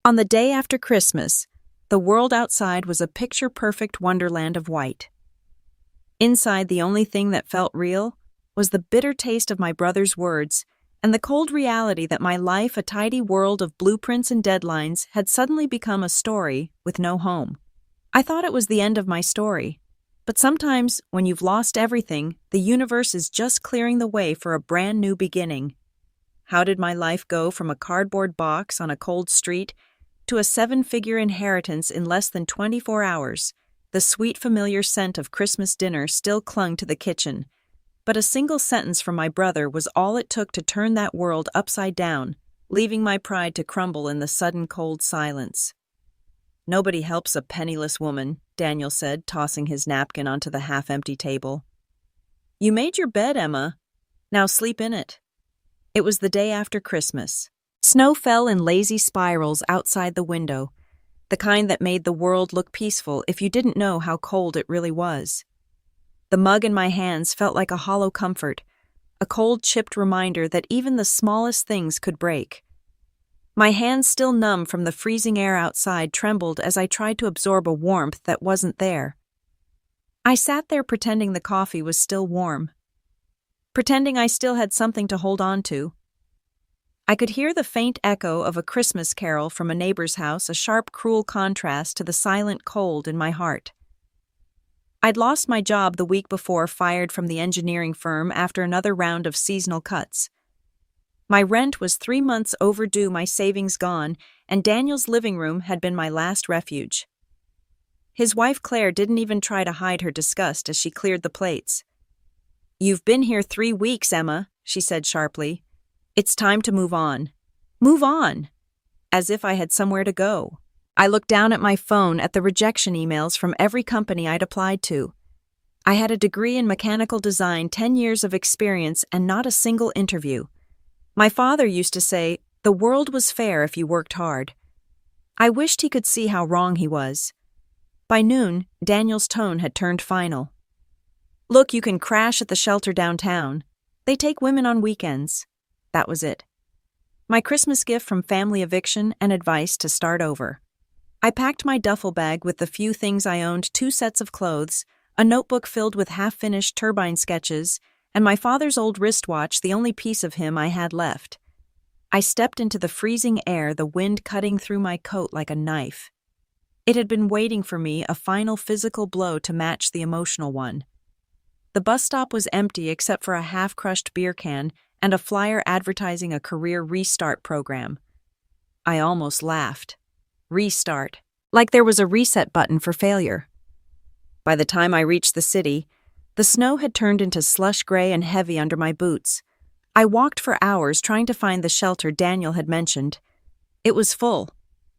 On the day after Christmas, the world outside was a picture-perfect wonderland of white. Inside, the only thing that felt real was the bitter taste of my brother's words and the cold reality that my life, a tidy world of blueprints and deadlines, had suddenly become a story with no home. I thought it was the end of my story, but sometimes, when you've lost everything, the universe is just clearing the way for a brand new beginning. How did my life go from a cardboard box on a cold street to a 7-figure inheritance in less than 24 hours? The sweet, familiar scent of Christmas dinner still clung to the kitchen, but a single sentence from my brother was all it took to turn that world upside down, leaving my pride to crumble in the sudden cold silence. "Nobody helps a penniless woman," Daniel said, tossing his napkin onto the half-empty table. "You made your bed, Emma. Now sleep in it." It was the day after Christmas. Snow fell in lazy spirals outside the window, the kind that made the world look peaceful if you didn't know how cold it really was. The mug in my hands felt like a hollow comfort, a cold, chipped reminder that even the smallest things could break. My hands, still numb from the freezing air outside, trembled as I tried to absorb a warmth that wasn't there. I sat there pretending the coffee was still warm, pretending I still had something to hold on to. I could hear the faint echo of a Christmas carol from a neighbor's house, a sharp, cruel contrast to the silent cold in my heart. I'd lost my job the week before, fired from the engineering firm after another round of seasonal cuts. My rent was 3 months overdue, my savings gone, and Daniel's living room had been my last refuge. His wife Claire didn't even try to hide her disgust as she cleared the plates. "You've been here 3 weeks, Emma," she said sharply. "It's time to move on." Move on? As if I had somewhere to go. I looked down at my phone at the rejection emails from every company I'd applied to. I had a degree in mechanical design, 10 years of experience, and not a single interview. My father used to say, "The world was fair if you worked hard." I wished he could see how wrong he was. By noon, Daniel's tone had turned final. "Look, you can crash at the shelter downtown. They take women on weekends." That was it. My Christmas gift from family eviction and advice to start over. I packed my duffel bag with the few things I owned: 2 sets of clothes, a notebook filled with half-finished turbine sketches, and my father's old wristwatch, the only piece of him I had left. I stepped into the freezing air, the wind cutting through my coat like a knife. It had been waiting for me, a final physical blow to match the emotional one. The bus stop was empty except for a half-crushed beer can and a flyer advertising a career restart program. I almost laughed. Restart. Like there was a reset button for failure. By the time I reached the city, the snow had turned into slush gray and heavy under my boots. I walked for hours trying to find the shelter Daniel had mentioned. It was full.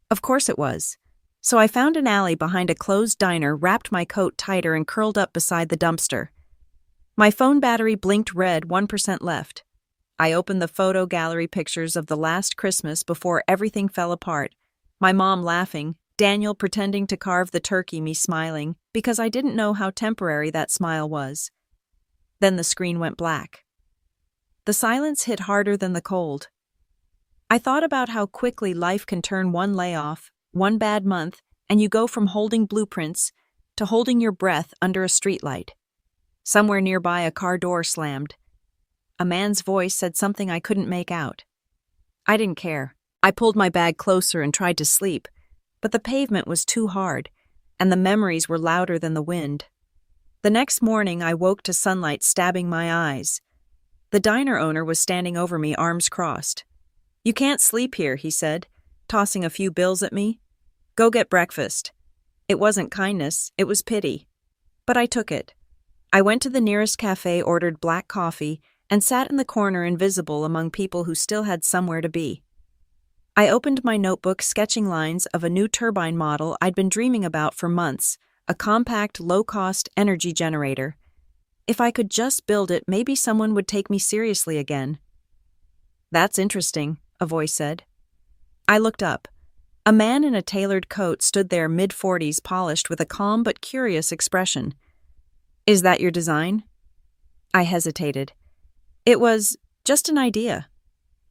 Of course it was. So I found an alley behind a closed diner, wrapped my coat tighter, and curled up beside the dumpster. My phone battery blinked red, 1% left. I opened the photo gallery, pictures of the last Christmas before everything fell apart. My mom laughing, Daniel pretending to carve the turkey, me smiling, because I didn't know how temporary that smile was. Then the screen went black. The silence hit harder than the cold. I thought about how quickly life can turn: one layoff, one bad month, and you go from holding blueprints to holding your breath under a streetlight. Somewhere nearby, a car door slammed. A man's voice said something I couldn't make out. I didn't care. I pulled my bag closer and tried to sleep, but the pavement was too hard, and the memories were louder than the wind. The next morning, I woke to sunlight stabbing my eyes. The diner owner was standing over me, arms crossed. "You can't sleep here," he said, tossing a few bills at me. "Go get breakfast." It wasn't kindness, it was pity. But I took it. I went to the nearest cafe, ordered black coffee, and sat in the corner, invisible among people who still had somewhere to be. I opened my notebook, sketching lines of a new turbine model I'd been dreaming about for months, a compact, low-cost energy generator. If I could just build it, maybe someone would take me seriously again. "That's interesting," a voice said. I looked up. A man in a tailored coat stood there, mid-40s, polished, with a calm but curious expression. "Is that your design?" I hesitated. "It was just an idea."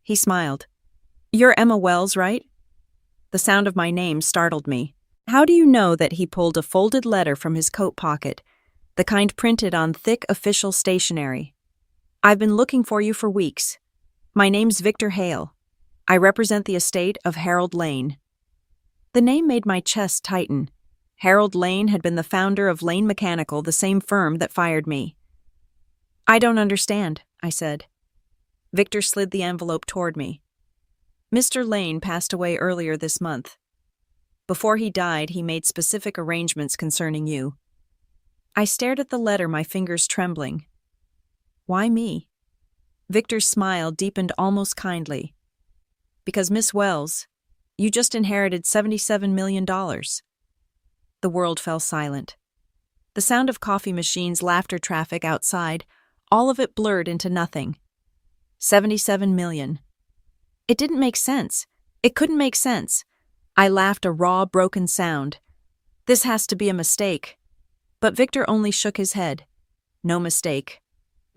He smiled. "You're Emma Wells, right?" The sound of my name startled me. How do you know that he pulled a folded letter from his coat pocket, the kind printed on thick official stationery? I've been looking for you for weeks. My name's Victor Hale. I represent the estate of Harold Lane. The name made my chest tighten. Harold Lane had been the founder of Lane Mechanical, the same firm that fired me. I don't understand, I said. Victor slid the envelope toward me. Mr. Lane passed away earlier this month. Before he died, he made specific arrangements concerning you. I stared at the letter, my fingers trembling. Why me? Victor's smile deepened almost kindly. Because, Miss Wells, you just inherited $77 million. The world fell silent. The sound of coffee machines, laughter traffic outside, all of it blurred into nothing. 77 million. It didn't make sense. It couldn't make sense. I laughed a raw, broken sound. This has to be a mistake. But Victor only shook his head. No mistake.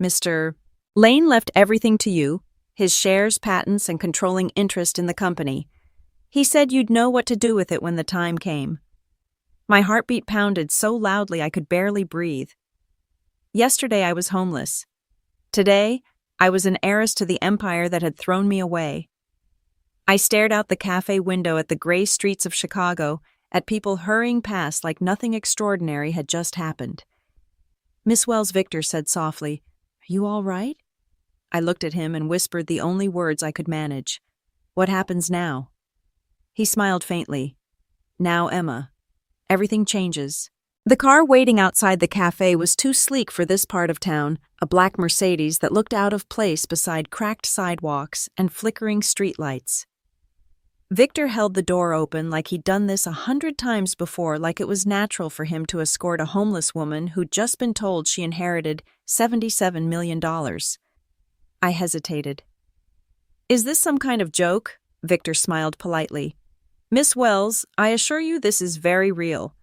Mr. Lane left everything to you, his shares, patents, and controlling interest in the company. He said you'd know what to do with it when the time came. My heartbeat pounded so loudly I could barely breathe. Yesterday I was homeless. Today, I was an heiress to the empire that had thrown me away. I stared out the cafe window at the gray streets of Chicago, at people hurrying past like nothing extraordinary had just happened. Miss Wells, Victor said softly, "Are you all right?" I looked at him and whispered the only words I could manage. "What happens now?" He smiled faintly. "Now, Emma. Everything changes." The car waiting outside the cafe was too sleek for this part of town, a black Mercedes that looked out of place beside cracked sidewalks and flickering streetlights. Victor held the door open like he'd done this 100 times before, like it was natural for him to escort a homeless woman who'd just been told she inherited $77 million. I hesitated. "Is this some kind of joke?" Victor smiled politely. "Miss Wells, I assure you this is very real.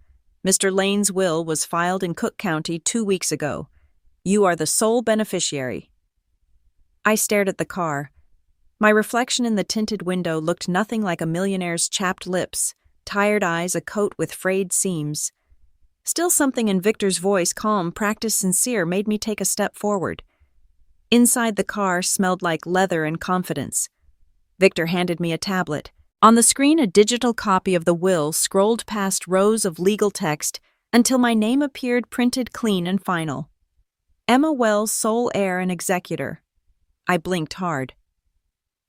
Mr. Lane's will was filed in Cook County 2 weeks ago. You are the sole beneficiary." I stared at the car. My reflection in the tinted window looked nothing like a millionaire's chapped lips, tired eyes, a coat with frayed seams. Still, something in Victor's voice, calm, practiced, sincere, made me take a step forward. Inside the car smelled like leather and confidence. Victor handed me a tablet. On the screen, a digital copy of the will scrolled past rows of legal text until my name appeared printed clean and final. Emma Wells, sole heir and executor. I blinked hard.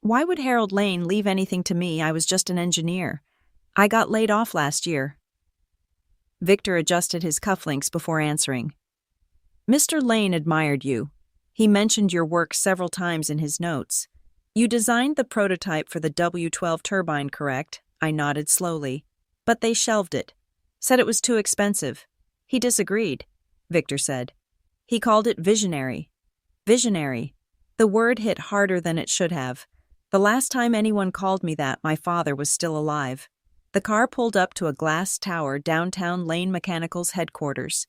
Why would Harold Lane leave anything to me? I was just an engineer. I got laid off last year. Victor adjusted his cufflinks before answering. "Mr. Lane admired you. He mentioned your work several times in his notes. You designed the prototype for the W12 turbine, correct?" I nodded slowly. "But they shelved it. Said it was too expensive." "He disagreed," Victor said. "He called it visionary." Visionary. The word hit harder than it should have. The last time anyone called me that, my father was still alive. The car pulled up to a glass tower downtown Lane Mechanical's headquarters.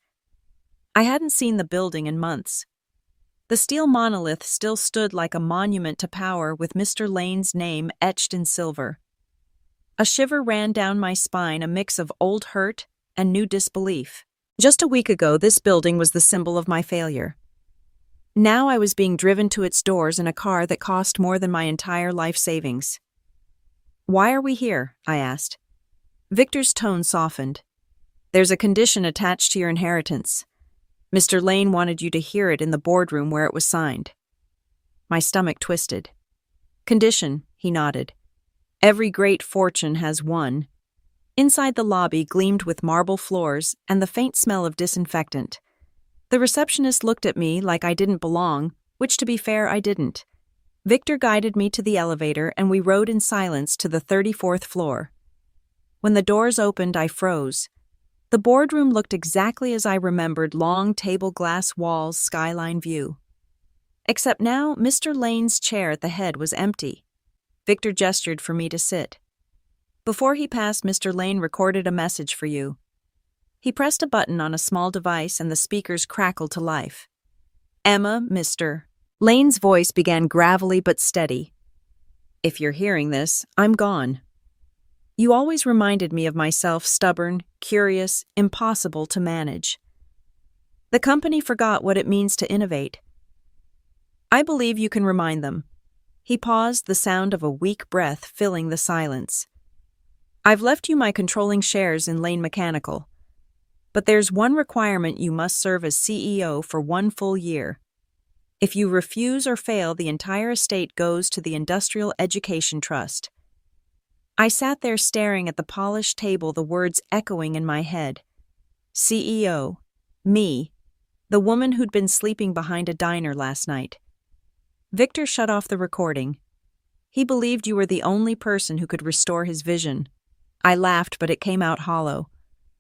I hadn't seen the building in months. The steel monolith still stood like a monument to power, with Mr. Lane's name etched in silver. A shiver ran down my spine, a mix of old hurt and new disbelief. Just a week ago, this building was the symbol of my failure. Now I was being driven to its doors in a car that cost more than my entire life savings. "Why are we here?" I asked. Victor's tone softened. "There's a condition attached to your inheritance. Mr. Lane wanted you to hear it in the boardroom where it was signed." My stomach twisted. "Condition," he nodded. "Every great fortune has one." Inside the lobby gleamed with marble floors and the faint smell of disinfectant. The receptionist looked at me like I didn't belong, which, to be fair, I didn't. Victor guided me to the elevator and we rode in silence to the 34th floor. When the doors opened, I froze. The boardroom looked exactly as I remembered, long table glass walls, skyline view. Except now, Mr. Lane's chair at the head was empty. Victor gestured for me to sit. "Before he passed, Mr. Lane recorded a message for you." He pressed a button on a small device and the speakers crackled to life. "Emma, Mr. Lane's voice began gravelly but steady. "If you're hearing this, I'm gone." You always reminded me of myself, stubborn, curious, impossible to manage. The company forgot what it means to innovate. I believe you can remind them. He paused, the sound of a weak breath filling the silence. I've left you my controlling shares in Lane Mechanical. But there's one requirement: you must serve as CEO for 1 full year. If you refuse or fail, the entire estate goes to the Industrial Education Trust. I sat there staring at the polished table, the words echoing in my head. CEO. Me. The woman who'd been sleeping behind a diner last night. Victor shut off the recording. He believed you were the only person who could restore his vision. I laughed, but it came out hollow.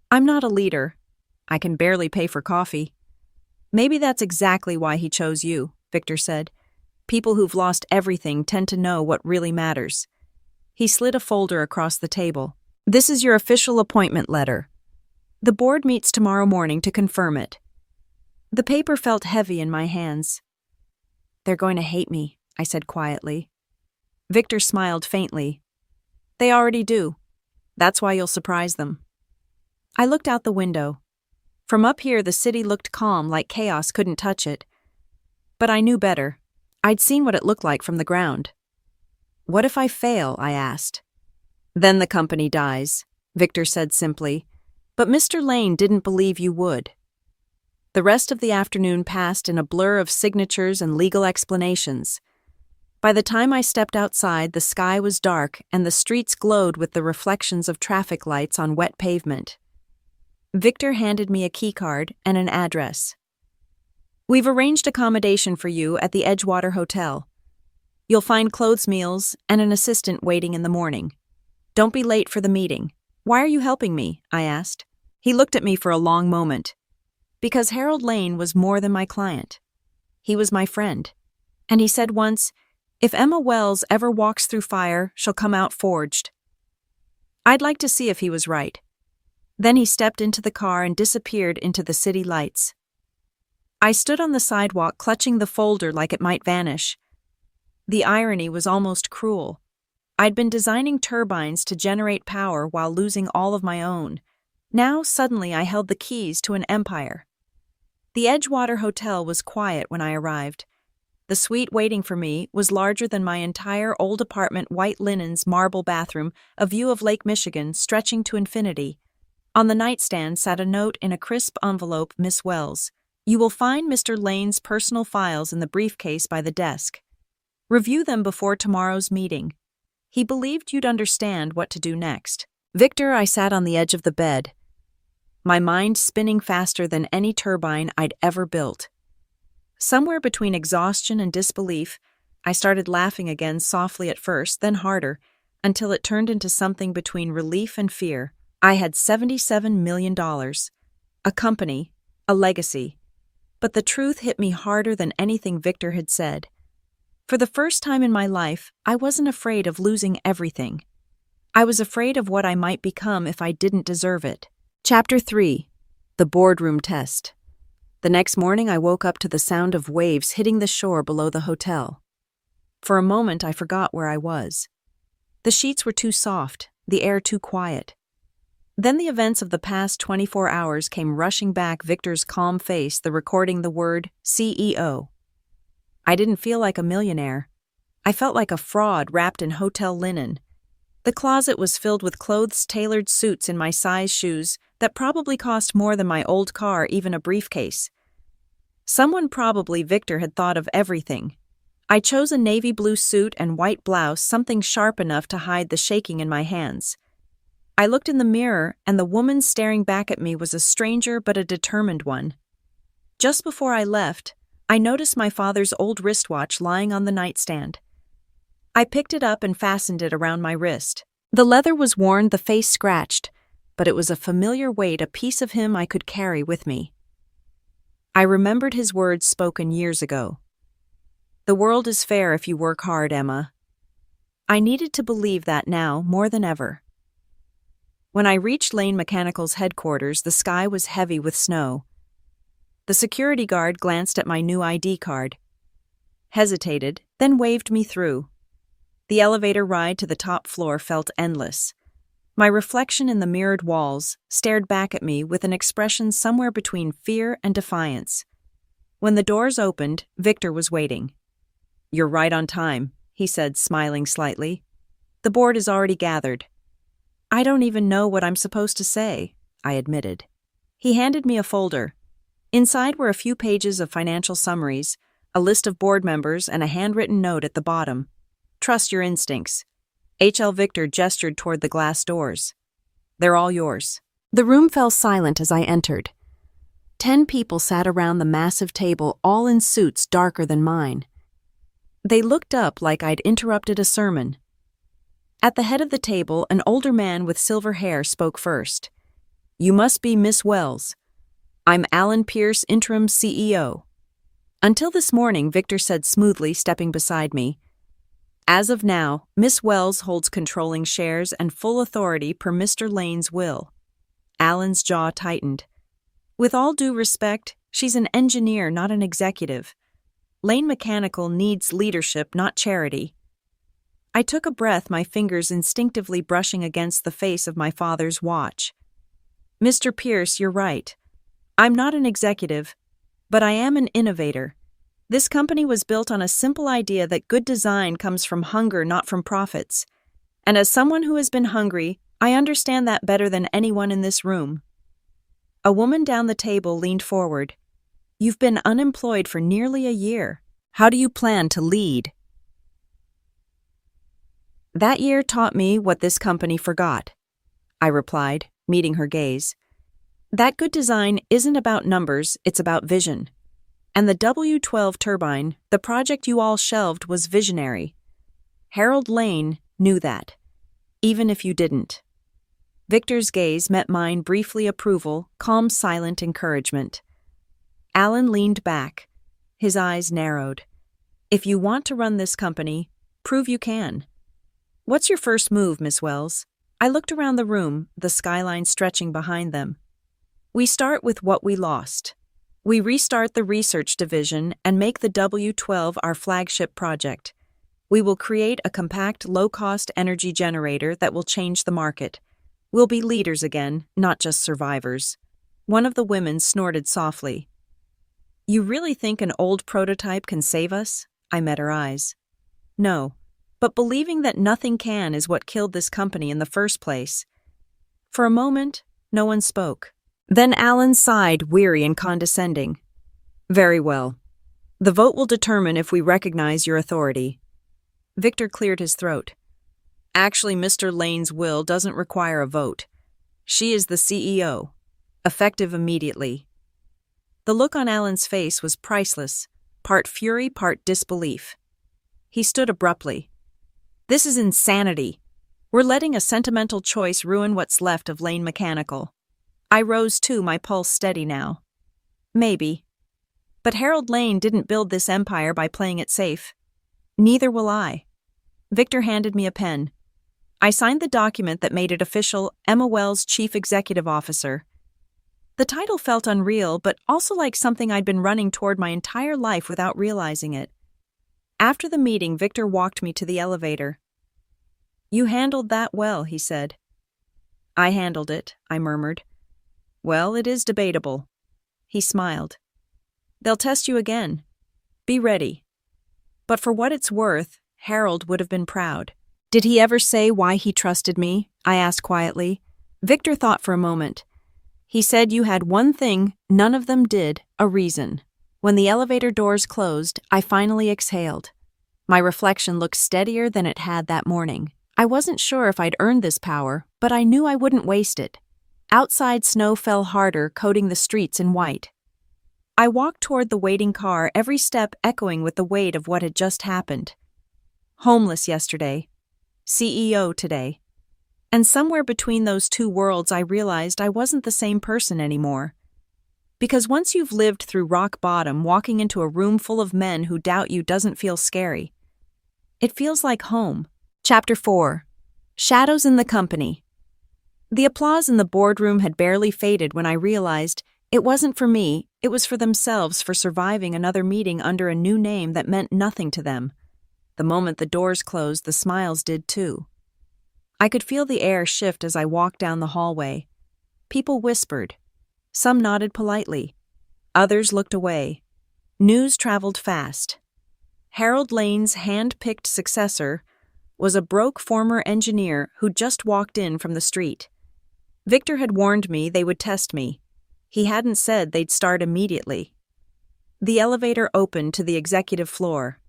I'm not a leader. I can barely pay for coffee. Maybe that's exactly why he chose you, Victor said. People who've lost everything tend to know what really matters. He slid a folder across the table. This is your official appointment letter. The board meets tomorrow morning to confirm it. The paper felt heavy in my hands. They're going to hate me, I said quietly. Victor smiled faintly. They already do. That's why you'll surprise them. I looked out the window. From up here, the city looked calm, like chaos couldn't touch it. But I knew better. I'd seen what it looked like from the ground. What if I fail? I asked. Then the company dies, Victor said simply. But Mr. Lane didn't believe you would. The rest of the afternoon passed in a blur of signatures and legal explanations. By the time I stepped outside, the sky was dark and the streets glowed with the reflections of traffic lights on wet pavement. Victor handed me a keycard and an address. We've arranged accommodation for you at the Edgewater Hotel. You'll find clothes, meals, and an assistant waiting in the morning. Don't be late for the meeting. Why are you helping me? I asked. He looked at me for a long moment. Because Harold Lane was more than my client. He was my friend. And he said once, if Emma Wells ever walks through fire, she'll come out forged. I'd like to see if he was right. Then he stepped into the car and disappeared into the city lights. I stood on the sidewalk, clutching the folder like it might vanish. The irony was almost cruel. I'd been designing turbines to generate power while losing all of my own. Now, suddenly, I held the keys to an empire. The Edgewater Hotel was quiet when I arrived. The suite waiting for me was larger than my entire old apartment, white linens, marble bathroom, a view of Lake Michigan stretching to infinity. On the nightstand sat a note in a crisp envelope, Miss Wells. You will find Mr. Lane's personal files in the briefcase by the desk. Review them before tomorrow's meeting. He believed you'd understand what to do next. Victor, I sat on the edge of the bed, my mind spinning faster than any turbine I'd ever built. Somewhere between exhaustion and disbelief, I started laughing again, softly at first, then harder, until it turned into something between relief and fear. I had $77 million, a company, a legacy. But the truth hit me harder than anything Victor had said. For the first time in my life, I wasn't afraid of losing everything. I was afraid of what I might become if I didn't deserve it. Chapter 3. The Boardroom Test. The next morning I woke up to the sound of waves hitting the shore below the hotel. For a moment I forgot where I was. The sheets were too soft, the air too quiet. Then the events of the past 24 hours came rushing back, Victor's calm face, the recording, the word CEO. I didn't feel like a millionaire. I felt like a fraud wrapped in hotel linen. The closet was filled with clothes, tailored suits in my size, shoes that probably cost more than my old car, even a briefcase. Someone, probably Victor, had thought of everything. I chose a navy blue suit and white blouse, something sharp enough to hide the shaking in my hands. I looked in the mirror, and the woman staring back at me was a stranger but a determined one. Just before I left, I noticed my father's old wristwatch lying on the nightstand. I picked it up and fastened it around my wrist. The leather was worn, the face scratched, but it was a familiar weight, a piece of him I could carry with me. I remembered his words spoken years ago. The world is fair if you work hard, Emma. I needed to believe that now more than ever. When I reached Lane Mechanical's headquarters, the sky was heavy with snow. The security guard glanced at my new ID card, hesitated, then waved me through. The elevator ride to the top floor felt endless. My reflection in the mirrored walls stared back at me with an expression somewhere between fear and defiance. When the doors opened, Victor was waiting. "You're right on time," he said, smiling slightly. "The board is already gathered." "I don't even know what I'm supposed to say," I admitted. He handed me a folder. Inside were a few pages of financial summaries, a list of board members, and a handwritten note at the bottom. "Trust your instincts." H.L. Victor gestured toward the glass doors. "They're all yours." The room fell silent as I entered. 10 people sat around the massive table, all in suits darker than mine. They looked up like I'd interrupted a sermon. At the head of the table, an older man with silver hair spoke first. "You must be Miss Wells. I'm Alan Pierce, interim CEO." "Until this morning," Victor said smoothly, stepping beside me. "As of now, Miss Wells holds controlling shares and full authority per Mr. Lane's will." Alan's jaw tightened. "With all due respect, she's an engineer, not an executive. Lane Mechanical needs leadership, not charity." I took a breath, my fingers instinctively brushing against the face of my father's watch. "Mr. Pierce, you're right. I'm not an executive, but I am an innovator. This company was built on a simple idea that good design comes from hunger, not from profits. And as someone who has been hungry, I understand that better than anyone in this room." A woman down the table leaned forward. "You've been unemployed for nearly a year. How do you plan to lead?" "That year taught me what this company forgot," I replied, meeting her gaze. "That good design isn't about numbers, it's about vision. And the W12 turbine, the project you all shelved, was visionary. Harold Lane knew that, even if you didn't." Victor's gaze met mine, briefly approval, calm, silent encouragement. Alan leaned back. His eyes narrowed. "If you want to run this company, prove you can. What's your first move, Miss Wells?" I looked around the room, the skyline stretching behind them. "We start with what we lost. We restart the research division and make the W12 our flagship project. We will create a compact, low-cost energy generator that will change the market. We'll be leaders again, not just survivors." One of the women snorted softly. "You really think an old prototype can save us?" I met her eyes. "No, but believing that nothing can is what killed this company in the first place." For a moment, no one spoke. Then Alan sighed, weary and condescending. "Very well. The vote will determine if we recognize your authority." Victor cleared his throat. "Actually, Mr. Lane's will doesn't require a vote. She is the CEO, effective immediately." The look on Alan's face was priceless, part fury, part disbelief. He stood abruptly. "This is insanity. We're letting a sentimental choice ruin what's left of Lane Mechanical." I rose too, my pulse steady now. "Maybe. But Harold Lane didn't build this empire by playing it safe. Neither will I." Victor handed me a pen. I signed the document that made it official: Emma Wells, Chief Executive Officer. The title felt unreal, but also like something I'd been running toward my entire life without realizing it. After the meeting, Victor walked me to the elevator. "You handled that well," he said. "I handled it," I murmured. "Well, it is debatable." He smiled. "They'll test you again. Be ready." But for what it's worth, Harold would have been proud. "Did he ever say why he trusted me?" I asked quietly. Victor thought for a moment. "He said you had one thing none of them did, a reason." When the elevator doors closed, I finally exhaled. My reflection looked steadier than it had that morning. I wasn't sure if I'd earned this power, but I knew I wouldn't waste it. Outside, snow fell harder, coating the streets in white. I walked toward the waiting car, every step echoing with the weight of what had just happened. Homeless yesterday, CEO today. And somewhere between those two worlds, I realized I wasn't the same person anymore. Because once you've lived through rock bottom, walking into a room full of men who doubt you doesn't feel scary. It feels like home. Chapter 4. Shadows in the Company. The applause in the boardroom had barely faded when I realized it wasn't for me, it was for themselves, for surviving another meeting under a new name that meant nothing to them. The moment the doors closed, the smiles did too. I could feel the air shift as I walked down the hallway. People whispered. Some nodded politely. Others looked away. News traveled fast. Harold Lane's hand-picked successor was a broke former engineer who just walked in from the street. Victor had warned me they would test me. He hadn't said they'd start immediately. The elevator opened to the executive floor.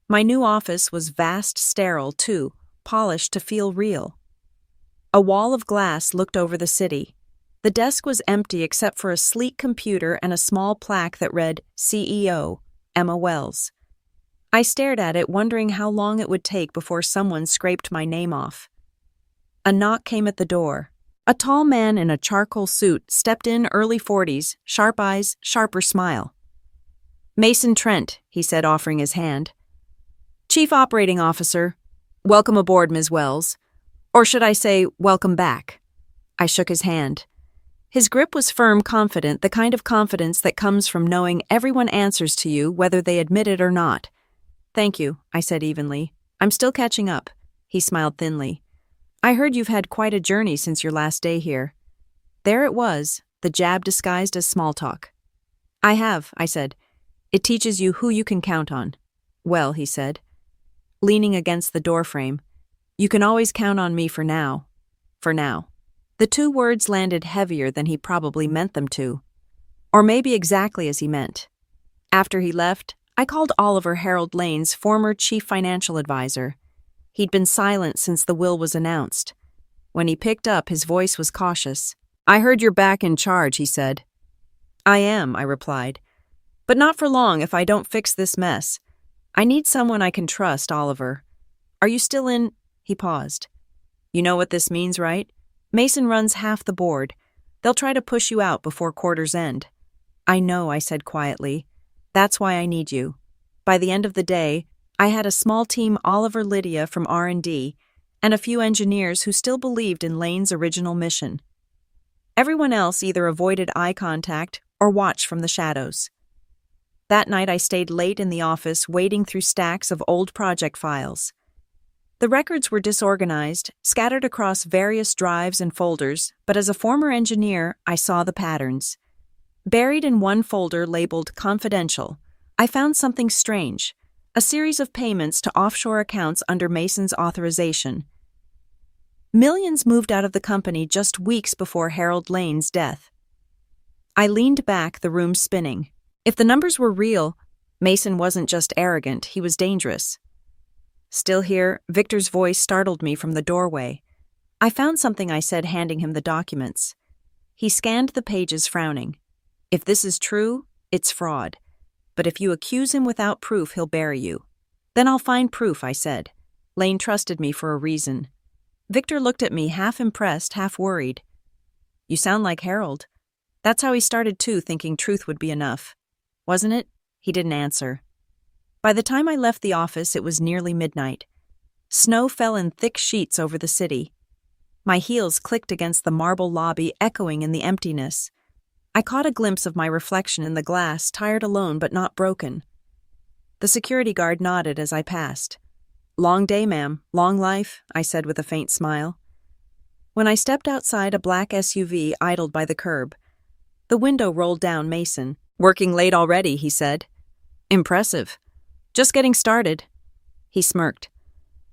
My new office was vast, sterile, too, polished to feel real. A wall of glass looked over the city. The desk was empty except for a sleek computer and a small plaque that read, CEO, Emma Wells. I stared at it, wondering how long it would take before someone scraped my name off. A knock came at the door. A tall man in a charcoal suit stepped in, early 40s, sharp eyes, sharper smile. Mason Trent, he said, offering his hand. Chief Operating Officer. Welcome aboard, Ms. Wells. Or should I say, welcome back. I shook his hand. His grip was firm, confident, the kind of confidence that comes from knowing everyone answers to you, whether they admit it or not. Thank you, I said evenly. I'm still catching up. He smiled thinly. I heard you've had quite a journey since your last day here. There it was, the jab disguised as small talk. I have, I said. It teaches you who you can count on. Well, he said, leaning against the doorframe, you can always count on me for now. For now. The two words landed heavier than he probably meant them to. Or maybe exactly as he meant. After he left, I called Oliver, Harold Lane's former chief financial advisor. He'd been silent since the will was announced. When he picked up, his voice was cautious. I heard you're back in charge, he said. I am, I replied. But not for long if I don't fix this mess. I need someone I can trust, Oliver. Are you still in? He paused. You know what this means, right? Mason runs half the board. They'll try to push you out before quarter's end. I know, I said quietly. That's why I need you. By the end of the day, I had a small team, Oliver, Lydia from R&D, and a few engineers who still believed in Lane's original mission. Everyone else either avoided eye contact or watched from the shadows. That night I stayed late in the office, wading through stacks of old project files. The records were disorganized, scattered across various drives and folders, but as a former engineer, I saw the patterns. Buried in one folder labeled Confidential, I found something strange. A series of payments to offshore accounts under Mason's authorization. Millions moved out of the company just weeks before Harold Lane's death. I leaned back, the room spinning. If the numbers were real, Mason wasn't just arrogant, he was dangerous. Still here, Victor's voice startled me from the doorway. I found something, I said, handing him the documents. He scanned the pages, frowning. If this is true, it's fraud. But if you accuse him without proof, he'll bury you. Then I'll find proof, I said. Lane trusted me for a reason. Victor looked at me, half impressed, half worried. You sound like Harold. That's how he started too, thinking truth would be enough. Wasn't it? He didn't answer. By the time I left the office, it was nearly midnight. Snow fell in thick sheets over the city. My heels clicked against the marble lobby, echoing in the emptiness. I caught a glimpse of my reflection in the glass, tired alone but not broken. The security guard nodded as I passed. Long day, ma'am. Long life, I said with a faint smile. When I stepped outside, a black SUV idled by the curb. The window rolled down. Mason. Working late already, he said. Impressive. Just getting started. He smirked.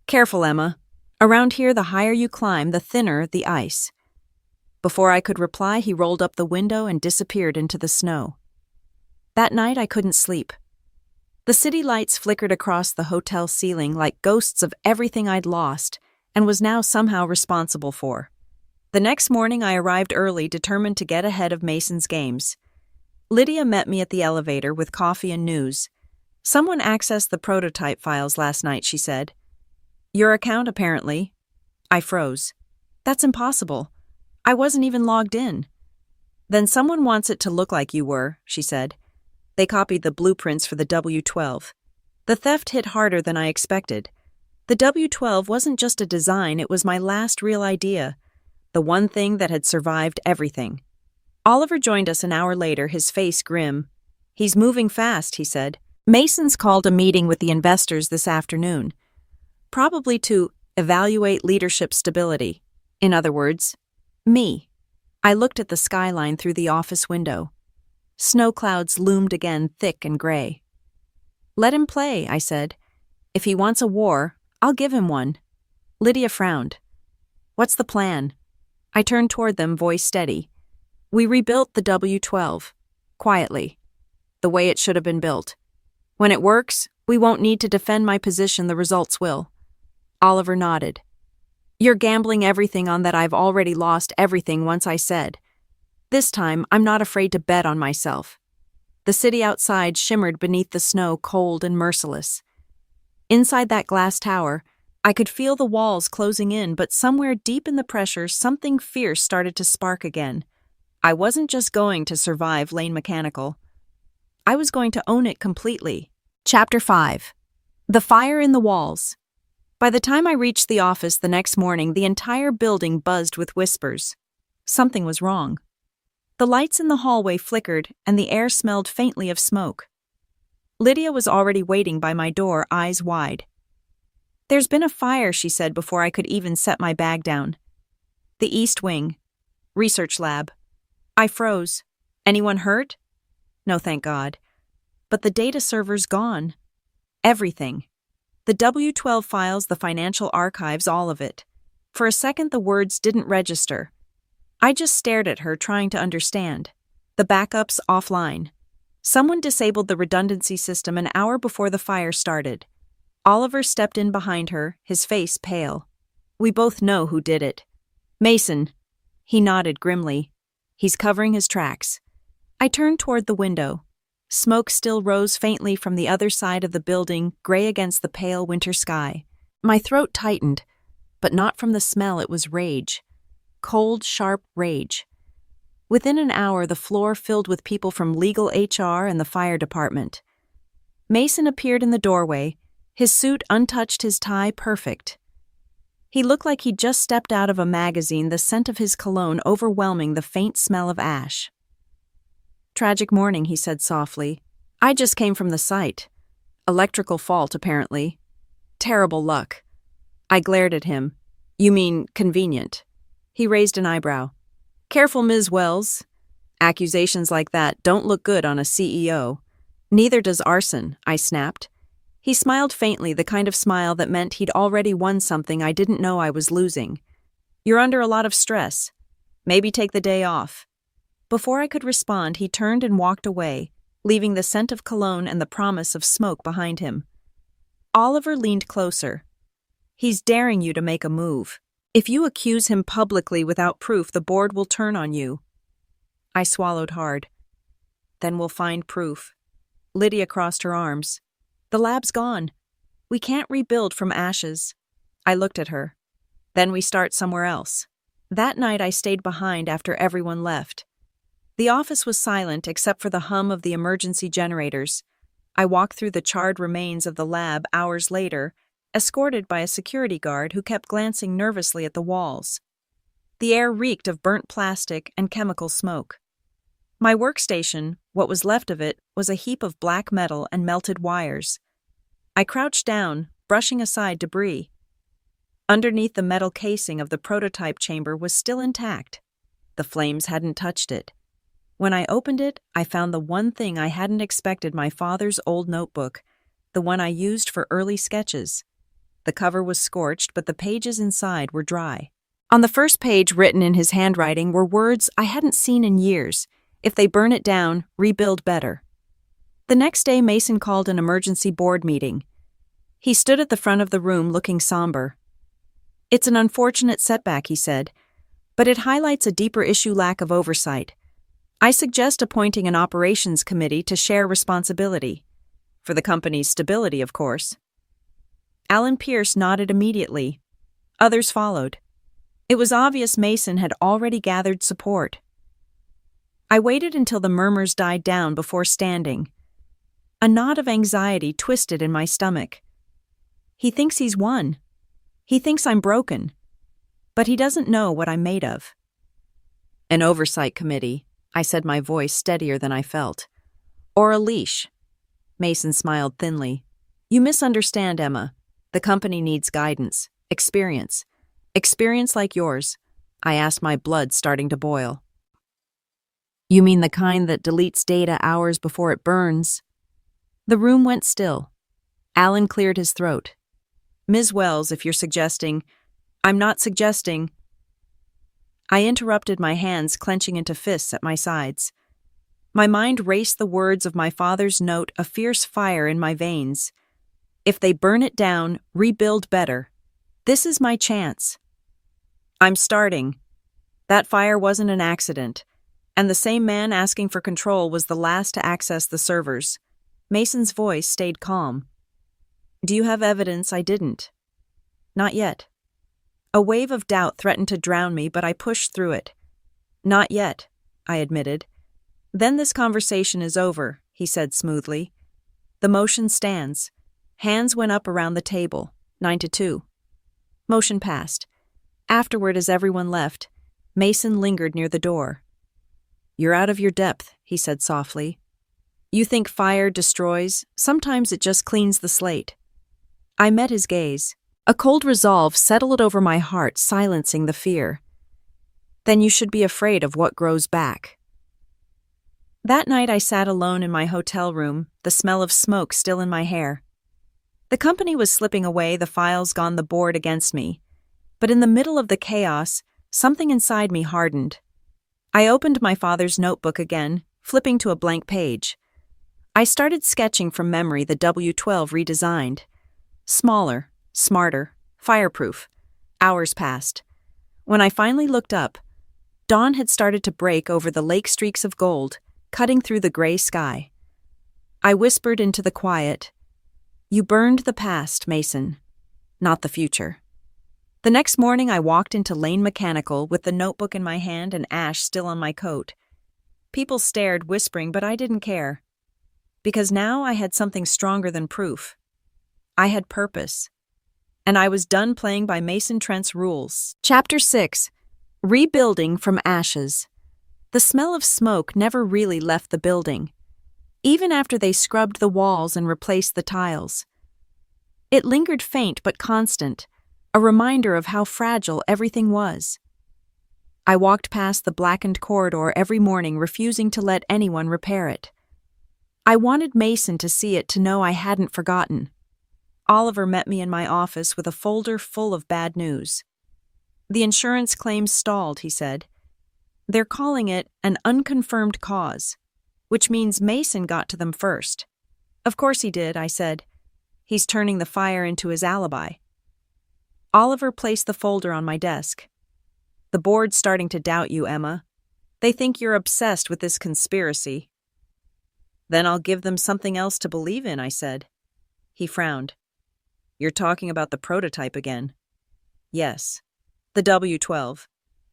Careful, Emma. Around here, the higher you climb, the thinner the ice. Before I could reply, he rolled up the window and disappeared into the snow. That night, I couldn't sleep. The city lights flickered across the hotel ceiling like ghosts of everything I'd lost and was now somehow responsible for. The next morning, I arrived early, determined to get ahead of Mason's games. Lydia met me at the elevator with coffee and news. Someone accessed the prototype files last night, she said. Your account, apparently. I froze. That's impossible. I wasn't even logged in. Then someone wants it to look like you were, she said. They copied the blueprints for the W-12. The theft hit harder than I expected. The W-12 wasn't just a design, it was my last real idea. The one thing that had survived everything. Oliver joined us an hour later, his face grim. He's moving fast, he said. Mason's called a meeting with the investors this afternoon. Probably to Evaluate leadership stability. In other words, me. I looked at the skyline through the office window. Snow clouds loomed again, thick and gray. Let him play, I said. If he wants a war, I'll give him one. Lydia frowned. What's the plan? I turned toward them, voice steady. We rebuilt the W-12. Quietly. The way it should have been built. When it works, we won't need to defend my position, the results will. Oliver nodded. You're gambling everything on that I've already lost everything once, I said. This time, I'm not afraid to bet on myself. The city outside shimmered beneath the snow, cold and merciless. Inside that glass tower, I could feel the walls closing in, but somewhere deep in the pressure, something fierce started to spark again. I wasn't just going to survive Lane Mechanical. I was going to own it completely. Chapter 5. The Fire in the Walls. By the time I reached the office the next morning, the entire building buzzed with whispers. Something was wrong. The lights in the hallway flickered, and the air smelled faintly of smoke. Lydia was already waiting by my door, eyes wide. There's been a fire, she said before I could even set my bag down. The East Wing. Research lab. I froze. Anyone hurt? No, thank God. But the data server's gone. Everything. The W-12 files, the financial archives, all of it. For a second, the words didn't register. I just stared at her, trying to understand. The backups offline. Someone disabled the redundancy system an hour before the fire started. Oliver stepped in behind her, his face pale. We both know who did it. Mason. He nodded grimly. He's covering his tracks. I turned toward the window. Smoke still rose faintly from the other side of the building, gray against the pale winter sky. My throat tightened, but not from the smell, it was rage. Cold, sharp rage. Within an hour, the floor filled with people from legal, HR, and the fire department. Mason appeared in the doorway, his suit untouched, his tie perfect. He looked like he'd just stepped out of a magazine, the scent of his cologne overwhelming the faint smell of ash. Tragic morning, he said softly. I just came from the site. Electrical fault, apparently. Terrible luck. I glared at him. You mean convenient? He raised an eyebrow. Careful, Ms. Wells. Accusations like that don't look good on a CEO. Neither does arson, I snapped. He smiled faintly, the kind of smile that meant he'd already won something I didn't know I was losing. You're under a lot of stress. Maybe take the day off. Before I could respond, he turned and walked away, leaving the scent of cologne and the promise of smoke behind him. Oliver leaned closer. He's daring you to make a move. If you accuse him publicly without proof, the board will turn on you. I swallowed hard. Then we'll find proof. Lydia crossed her arms. The lab's gone. We can't rebuild from ashes. I looked at her. Then we start somewhere else. That night I stayed behind after everyone left. The office was silent except for the hum of the emergency generators. I walked through the charred remains of the lab hours later, escorted by a security guard who kept glancing nervously at the walls. The air reeked of burnt plastic and chemical smoke. My workstation, what was left of it, was a heap of black metal and melted wires. I crouched down, brushing aside debris. Underneath the metal casing of the prototype chamber was still intact. The flames hadn't touched it. When I opened it, I found the one thing I hadn't expected: my father's old notebook, the one I used for early sketches. The cover was scorched, but the pages inside were dry. On the first page, written in his handwriting, were words I hadn't seen in years. If they burn it down, rebuild better. The next day, Mason called an emergency board meeting. He stood at the front of the room looking somber. It's an unfortunate setback, he said, but it highlights a deeper issue: lack of oversight. I suggest appointing an operations committee to share responsibility. For the company's stability, of course. Alan Pierce nodded immediately. Others followed. It was obvious Mason had already gathered support. I waited until the murmurs died down before standing. A knot of anxiety twisted in my stomach. He thinks he's won. He thinks I'm broken. But he doesn't know what I'm made of. An oversight committee, I said, my voice steadier than I felt. Or a leash. Mason smiled thinly. You misunderstand, Emma. The company needs guidance. Experience. Experience like yours, I asked, my blood starting to boil. You mean the kind that deletes data hours before it burns? The room went still. Alan cleared his throat. Ms. Wells, if you're suggesting— I'm not suggesting— I interrupted, my hands clenching into fists at my sides. My mind raced the words of my father's note, a fierce fire in my veins. If they burn it down, rebuild better. This is my chance. I'm starting. That fire wasn't an accident, and the same man asking for control was the last to access the servers. Mason's voice stayed calm. Do you have evidence I didn't? Not yet. A wave of doubt threatened to drown me, but I pushed through it. Not yet, I admitted. Then this conversation is over, he said smoothly. The motion stands. Hands went up around the table, 9-2. Motion passed. Afterward, as everyone left, Mason lingered near the door. You're out of your depth, he said softly. You think fire destroys, sometimes it just cleans the slate. I met his gaze. A cold resolve settled over my heart, silencing the fear. Then you should be afraid of what grows back. That night I sat alone in my hotel room, the smell of smoke still in my hair. The company was slipping away, the files gone the board against me. But in the middle of the chaos, something inside me hardened. I opened my father's notebook again, flipping to a blank page. I started sketching from memory the W-12 redesigned. Smaller, smarter, fireproof. Hours passed. When I finally looked up, dawn had started to break over the lake streaks of gold, cutting through the gray sky. I whispered into the quiet, You burned the past, Mason, not the future. The next morning I walked into Lane Mechanical with the notebook in my hand and ash still on my coat. People stared, whispering, but I didn't care. Because now I had something stronger than proof. I had purpose. And I was done playing by Mason Trent's rules. Chapter 6. Rebuilding from Ashes. The smell of smoke never really left the building, even after they scrubbed the walls and replaced the tiles. It lingered faint but constant, a reminder of how fragile everything was. I walked past the blackened corridor every morning, refusing to let anyone repair it. I wanted Mason to see it, to know I hadn't forgotten. Oliver met me in my office with a folder full of bad news. The insurance claims stalled, he said. They're calling it an unconfirmed cause, which means Mason got to them first. Of course he did, I said. He's turning the fire into his alibi. Oliver placed the folder on my desk. The board's starting to doubt you, Emma. They think you're obsessed with this conspiracy. Then I'll give them something else to believe in, I said. He frowned. You're talking about the prototype again. Yes, the W-12.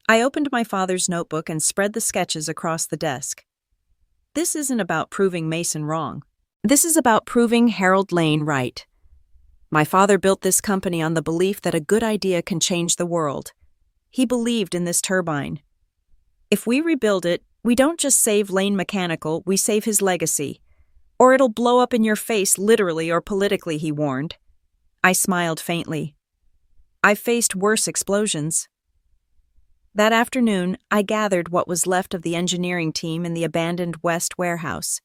I opened my father's notebook and spread the sketches across the desk. This isn't about proving Mason wrong. This is about proving Harold Lane right. My father built this company on the belief that a good idea can change the world. He believed in this turbine. If we rebuild it, we don't just save Lane Mechanical, we save his legacy. Or it'll blow up in your face literally or politically, he warned. I smiled faintly. I've faced worse explosions. That afternoon, I gathered what was left of the engineering team in the abandoned West warehouse.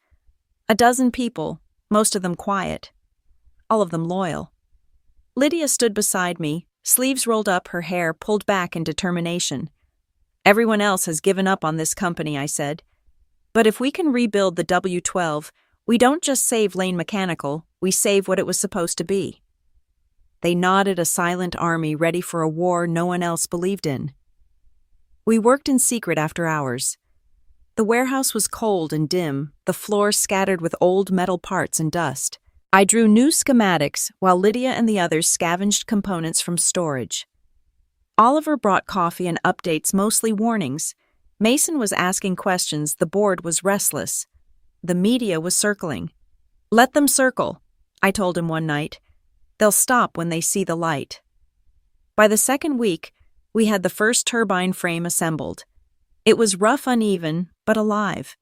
12 people, most of them quiet. All of them loyal. Lydia stood beside me, sleeves rolled up, her hair pulled back in determination. Everyone else has given up on this company, I said. But if we can rebuild the W-12, we don't just save Lane Mechanical, we save what it was supposed to be. They nodded, a silent army ready for a war no one else believed in. We worked in secret after hours. The warehouse was cold and dim, the floor scattered with old metal parts and dust. I drew new schematics while Lydia and the others scavenged components from storage. Oliver brought coffee and updates, mostly warnings. Mason was asking questions, the board was restless. The media was circling. Let them circle, I told him one night. They'll stop when they see the light. By the second week, we had the first turbine frame assembled. It was rough, uneven, but alive.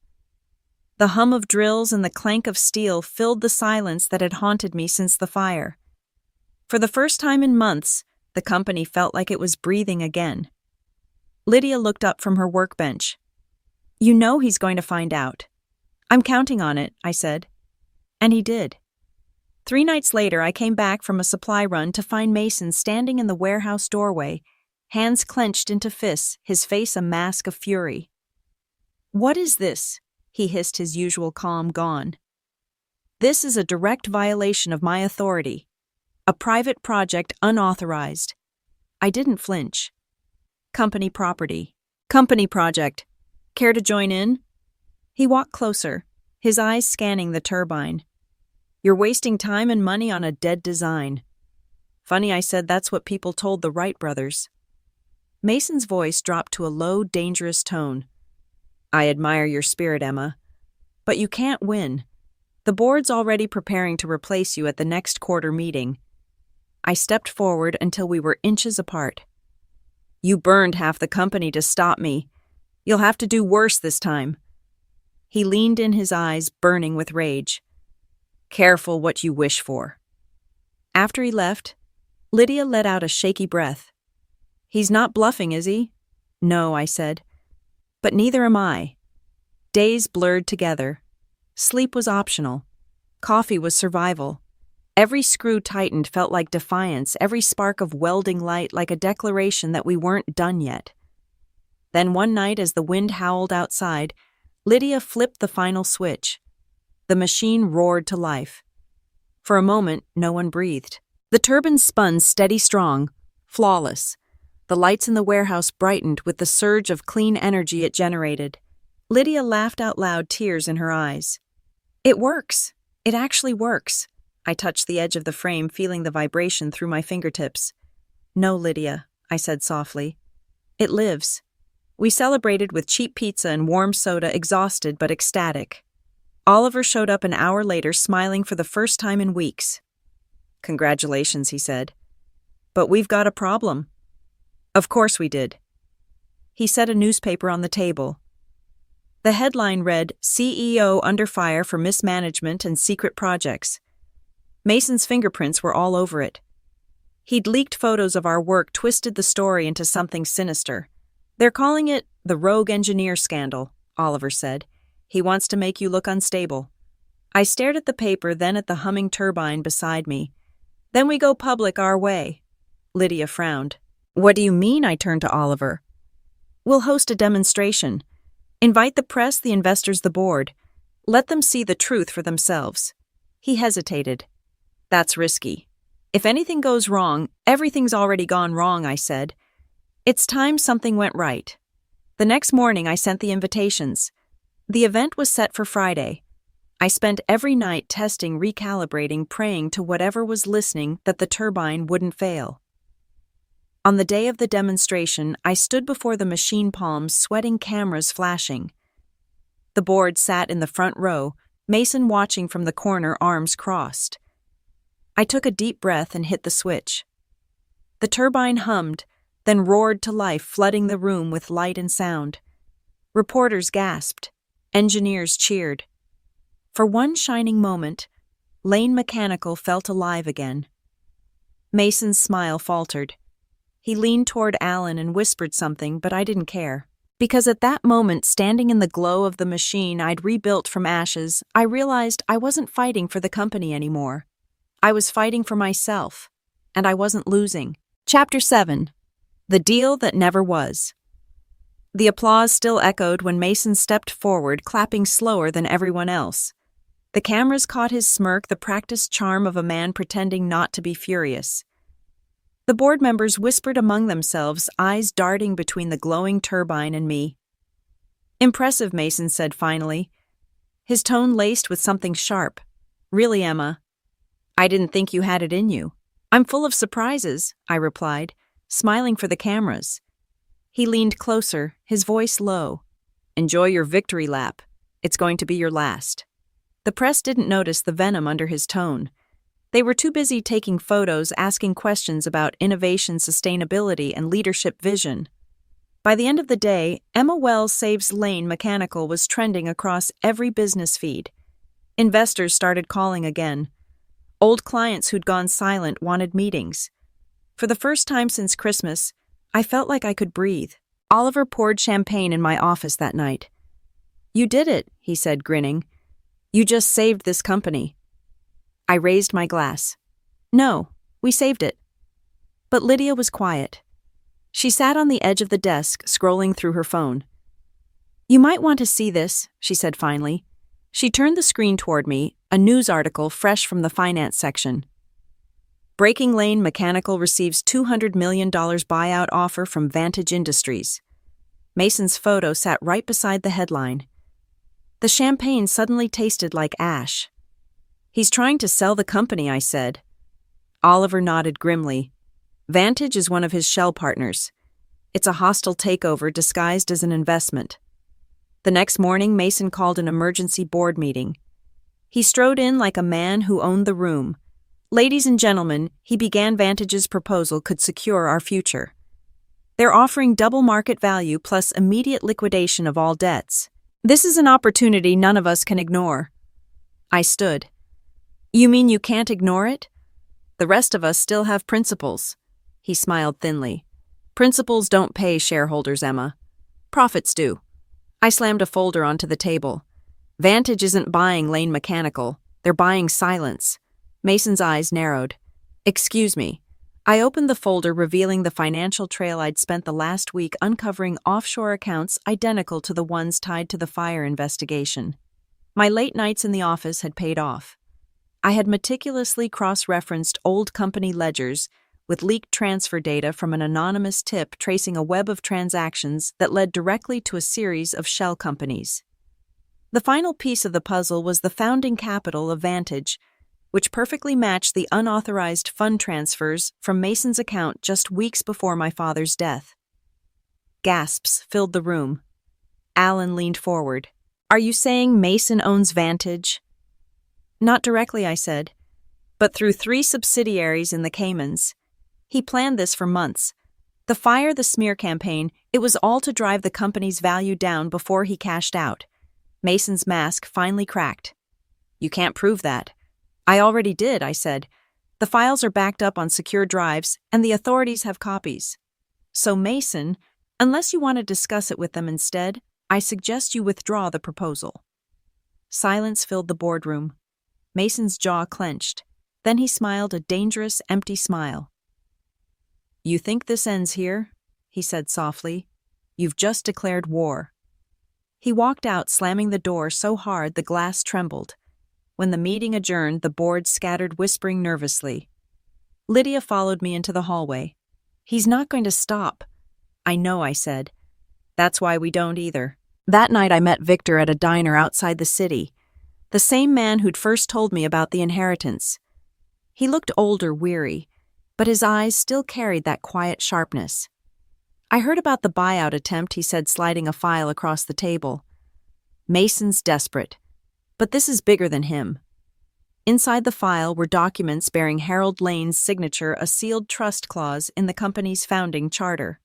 The hum of drills and the clank of steel filled the silence that had haunted me since the fire. For the first time in months, The company felt like it was breathing again. Lydia looked up from her workbench. "You know he's going to find out." "I'm counting on it," I said. And he did. 3 nights later, I came back from a supply run to find Mason standing in the warehouse doorway, hands clenched into fists, his face a mask of fury. "What is this?" he hissed, his usual calm gone. "This is a direct violation of my authority. A private project unauthorized." I didn't flinch. "Company property. Company project. Care to join in?" He walked closer, his eyes scanning the turbine. "You're wasting time and money on a dead design." Funny I said that's what people told the Wright brothers. Mason's voice dropped to a low, dangerous tone. "I admire your spirit, Emma. But you can't win. The board's already preparing to replace you at the next quarter meeting." I stepped forward until we were inches apart. "You burned half the company to stop me. You'll have to do worse this time." He leaned in, his eyes burning with rage. "Careful what you wish for." After he left, Lydia let out a shaky breath. "He's not bluffing, is he?" "No," I said. But neither am I. Days blurred together. Sleep was optional. Coffee was survival. Every screw tightened felt like defiance, every spark of welding light like a declaration that we weren't done yet. Then one night, as the wind howled outside, Lydia flipped the final switch. The machine roared to life. For a moment, no one breathed. The turbine spun steady strong, flawless. The lights in the warehouse brightened with the surge of clean energy it generated. Lydia laughed out loud, tears in her eyes. "It works. It actually works." I touched the edge of the frame, feeling the vibration through my fingertips. "No, Lydia," I said softly. "It lives." We celebrated with cheap pizza and warm soda, exhausted but ecstatic. Oliver showed up an hour later, smiling for the first time in weeks. "Congratulations," he said. "But we've got a problem." "Of course we did." He set a newspaper on the table. The headline read, "CEO under fire for mismanagement and secret projects." Mason's fingerprints were all over it. He'd leaked photos of our work, twisted the story into something sinister. "They're calling it the rogue engineer scandal," Oliver said. "He wants to make you look unstable." I stared at the paper, then at the humming turbine beside me. "Then we go public our way." Lydia frowned. "What do you mean?" I turned to Oliver. "We'll host a demonstration. Invite the press, the investors, the board. Let them see the truth for themselves." He hesitated. "That's risky. If anything goes wrong, everything's already gone wrong," I said. "It's time something went right." The next morning, I sent the invitations. The event was set for Friday. I spent every night testing, recalibrating, praying to whatever was listening that the turbine wouldn't fail. On the day of the demonstration, I stood before the machine palms, sweating, cameras flashing. The board sat in the front row, Mason watching from the corner, arms crossed. I took a deep breath and hit the switch. The turbine hummed, then roared to life, flooding the room with light and sound. Reporters gasped. Engineers cheered. For one shining moment, Lane Mechanical felt alive again. Mason's smile faltered. He leaned toward Alan and whispered something, but I didn't care. Because at that moment, standing in the glow of the machine I'd rebuilt from ashes, I realized I wasn't fighting for the company anymore. I was fighting for myself, and I wasn't losing. Chapter 7. The Deal That Never Was. The applause still echoed when Mason stepped forward, clapping slower than everyone else. The cameras caught his smirk, the practiced charm of a man pretending not to be furious. The board members whispered among themselves, eyes darting between the glowing turbine and me. "Impressive," Mason said finally, his tone laced with something sharp. "Really, Emma, I didn't think you had it in you." "I'm full of surprises," I replied, smiling for the cameras. He leaned closer, his voice low. "Enjoy your victory lap. It's going to be your last." The press didn't notice the venom under his tone. They were too busy taking photos, asking questions about innovation, sustainability, and leadership vision. By the end of the day, Emma Wells Saves Lane Mechanical was trending across every business feed. Investors started calling again. Old clients who'd gone silent wanted meetings. For the first time since Christmas, I felt like I could breathe. Oliver poured champagne in my office that night. "You did it," he said, grinning. "You just saved this company." I raised my glass. "No, we saved it." But Lydia was quiet. She sat on the edge of the desk, scrolling through her phone. "You might want to see this," she said finally. She turned the screen toward me, a news article fresh from the finance section. Breaking Lane Mechanical receives $200 million buyout offer from Vantage Industries. Mason's photo sat right beside the headline. The champagne suddenly tasted like ash. "He's trying to sell the company," I said. Oliver nodded grimly. "Vantage is one of his shell partners. It's a hostile takeover disguised as an investment." The next morning, Mason called an emergency board meeting. He strode in like a man who owned the room. "Ladies and gentlemen," he began, "Vantage's proposal could secure our future. They're offering double market value plus immediate liquidation of all debts. This is an opportunity none of us can ignore." I stood. "You mean you can't ignore it?" "The rest of us still have principles." He smiled thinly. "Principles don't pay shareholders, Emma. Profits do." I slammed a folder onto the table. "Vantage isn't buying Lane Mechanical. They're buying silence." Mason's eyes narrowed. "Excuse me." I opened the folder, revealing the financial trail I'd spent the last week uncovering offshore accounts identical to the ones tied to the fire investigation. My late nights in the office had paid off. I had meticulously cross-referenced old company ledgers with leaked transfer data from an anonymous tip tracing a web of transactions that led directly to a series of shell companies. The final piece of the puzzle was the founding capital of Vantage, which perfectly matched the unauthorized fund transfers from Mason's account just weeks before my father's death. Gasps filled the room. Alan leaned forward. "Are you saying Mason owns Vantage?" "Not directly," I said, "but through 3 subsidiaries in the Caymans. He planned this for months. The fire, the smear campaign, it was all to drive the company's value down before he cashed out." Mason's mask finally cracked. "You can't prove that." "I already did," I said. "The files are backed up on secure drives, and the authorities have copies. So Mason, unless you want to discuss it with them instead, I suggest you withdraw the proposal." Silence filled the boardroom. Mason's jaw clenched. Then he smiled a dangerous, empty smile. "You think this ends here?" he said softly. "You've just declared war." He walked out, slamming the door so hard the glass trembled. When the meeting adjourned, the board scattered, whispering nervously. Lydia followed me into the hallway. "He's not going to stop." "I know," I said. "That's why we don't either." That night I met Victor at a diner outside the city, the same man who'd first told me about the inheritance. He looked older, weary, but his eyes still carried that quiet sharpness. "I heard about the buyout attempt," he said, sliding a file across the table. "Mason's desperate. But this is bigger than him." Inside the file were documents bearing Harold Lane's signature, a sealed trust clause in the company's founding charter.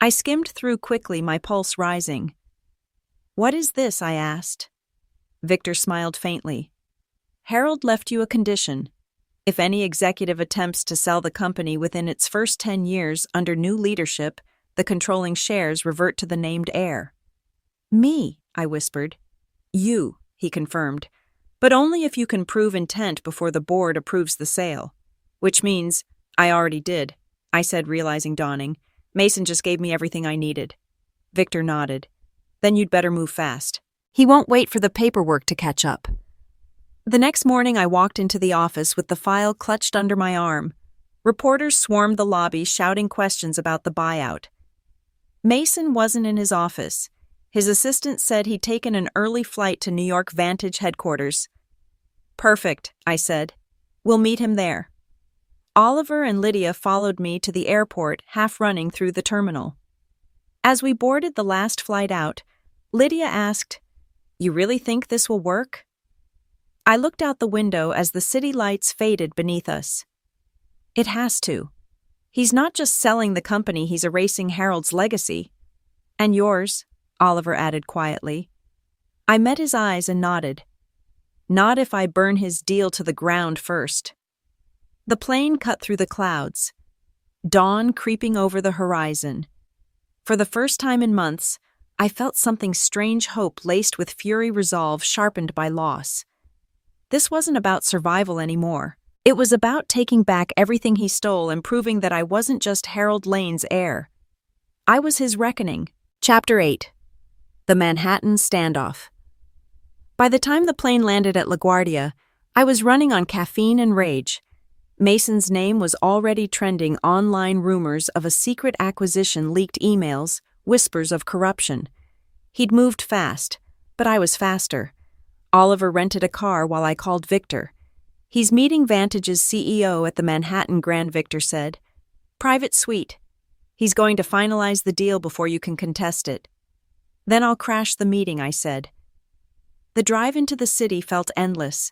I skimmed through quickly, my pulse rising. "What is this?" I asked. Victor smiled faintly. "Harold left you a condition. If any executive attempts to sell the company within its first 10 years under new leadership, the controlling shares revert to the named heir." "Me," I whispered. "You," he confirmed, "but only if you can prove intent before the board approves the sale." "Which means I already did," I said, realizing dawning. "Mason just gave me everything I needed." Victor nodded. "Then you'd better move fast. He won't wait for the paperwork to catch up." The next morning I walked into the office with the file clutched under my arm. Reporters swarmed the lobby, shouting questions about the buyout. Mason wasn't in his office. His assistant said he'd taken an early flight to New York Vantage headquarters. "Perfect," I said. "We'll meet him there." Oliver and Lydia followed me to the airport, half running through the terminal. As we boarded the last flight out, Lydia asked, "You really think this will work?" I looked out the window as the city lights faded beneath us. "It has to. He's not just selling the company, he's erasing Harold's legacy. And yours," Oliver added quietly. I met his eyes and nodded. "Not if I burn his deal to the ground first." The plane cut through the clouds. dawn creeping over the horizon. For the first time in months, I felt something strange hope laced with fury resolve sharpened by loss. This wasn't about survival anymore. It was about taking back everything he stole and proving that I wasn't just Harold Lane's heir. I was his reckoning. Chapter 8. The Manhattan Standoff. By the time the plane landed at LaGuardia, I was running on caffeine and rage. Mason's name was already trending online rumors of a secret acquisition, leaked emails, whispers of corruption. He'd moved fast, but I was faster. Oliver rented a car while I called Victor. He's meeting Vantage's CEO at the Manhattan Grand, Victor said. Private suite. He's going to finalize the deal before you can contest it. Then I'll crash the meeting, I said. The drive into the city felt endless.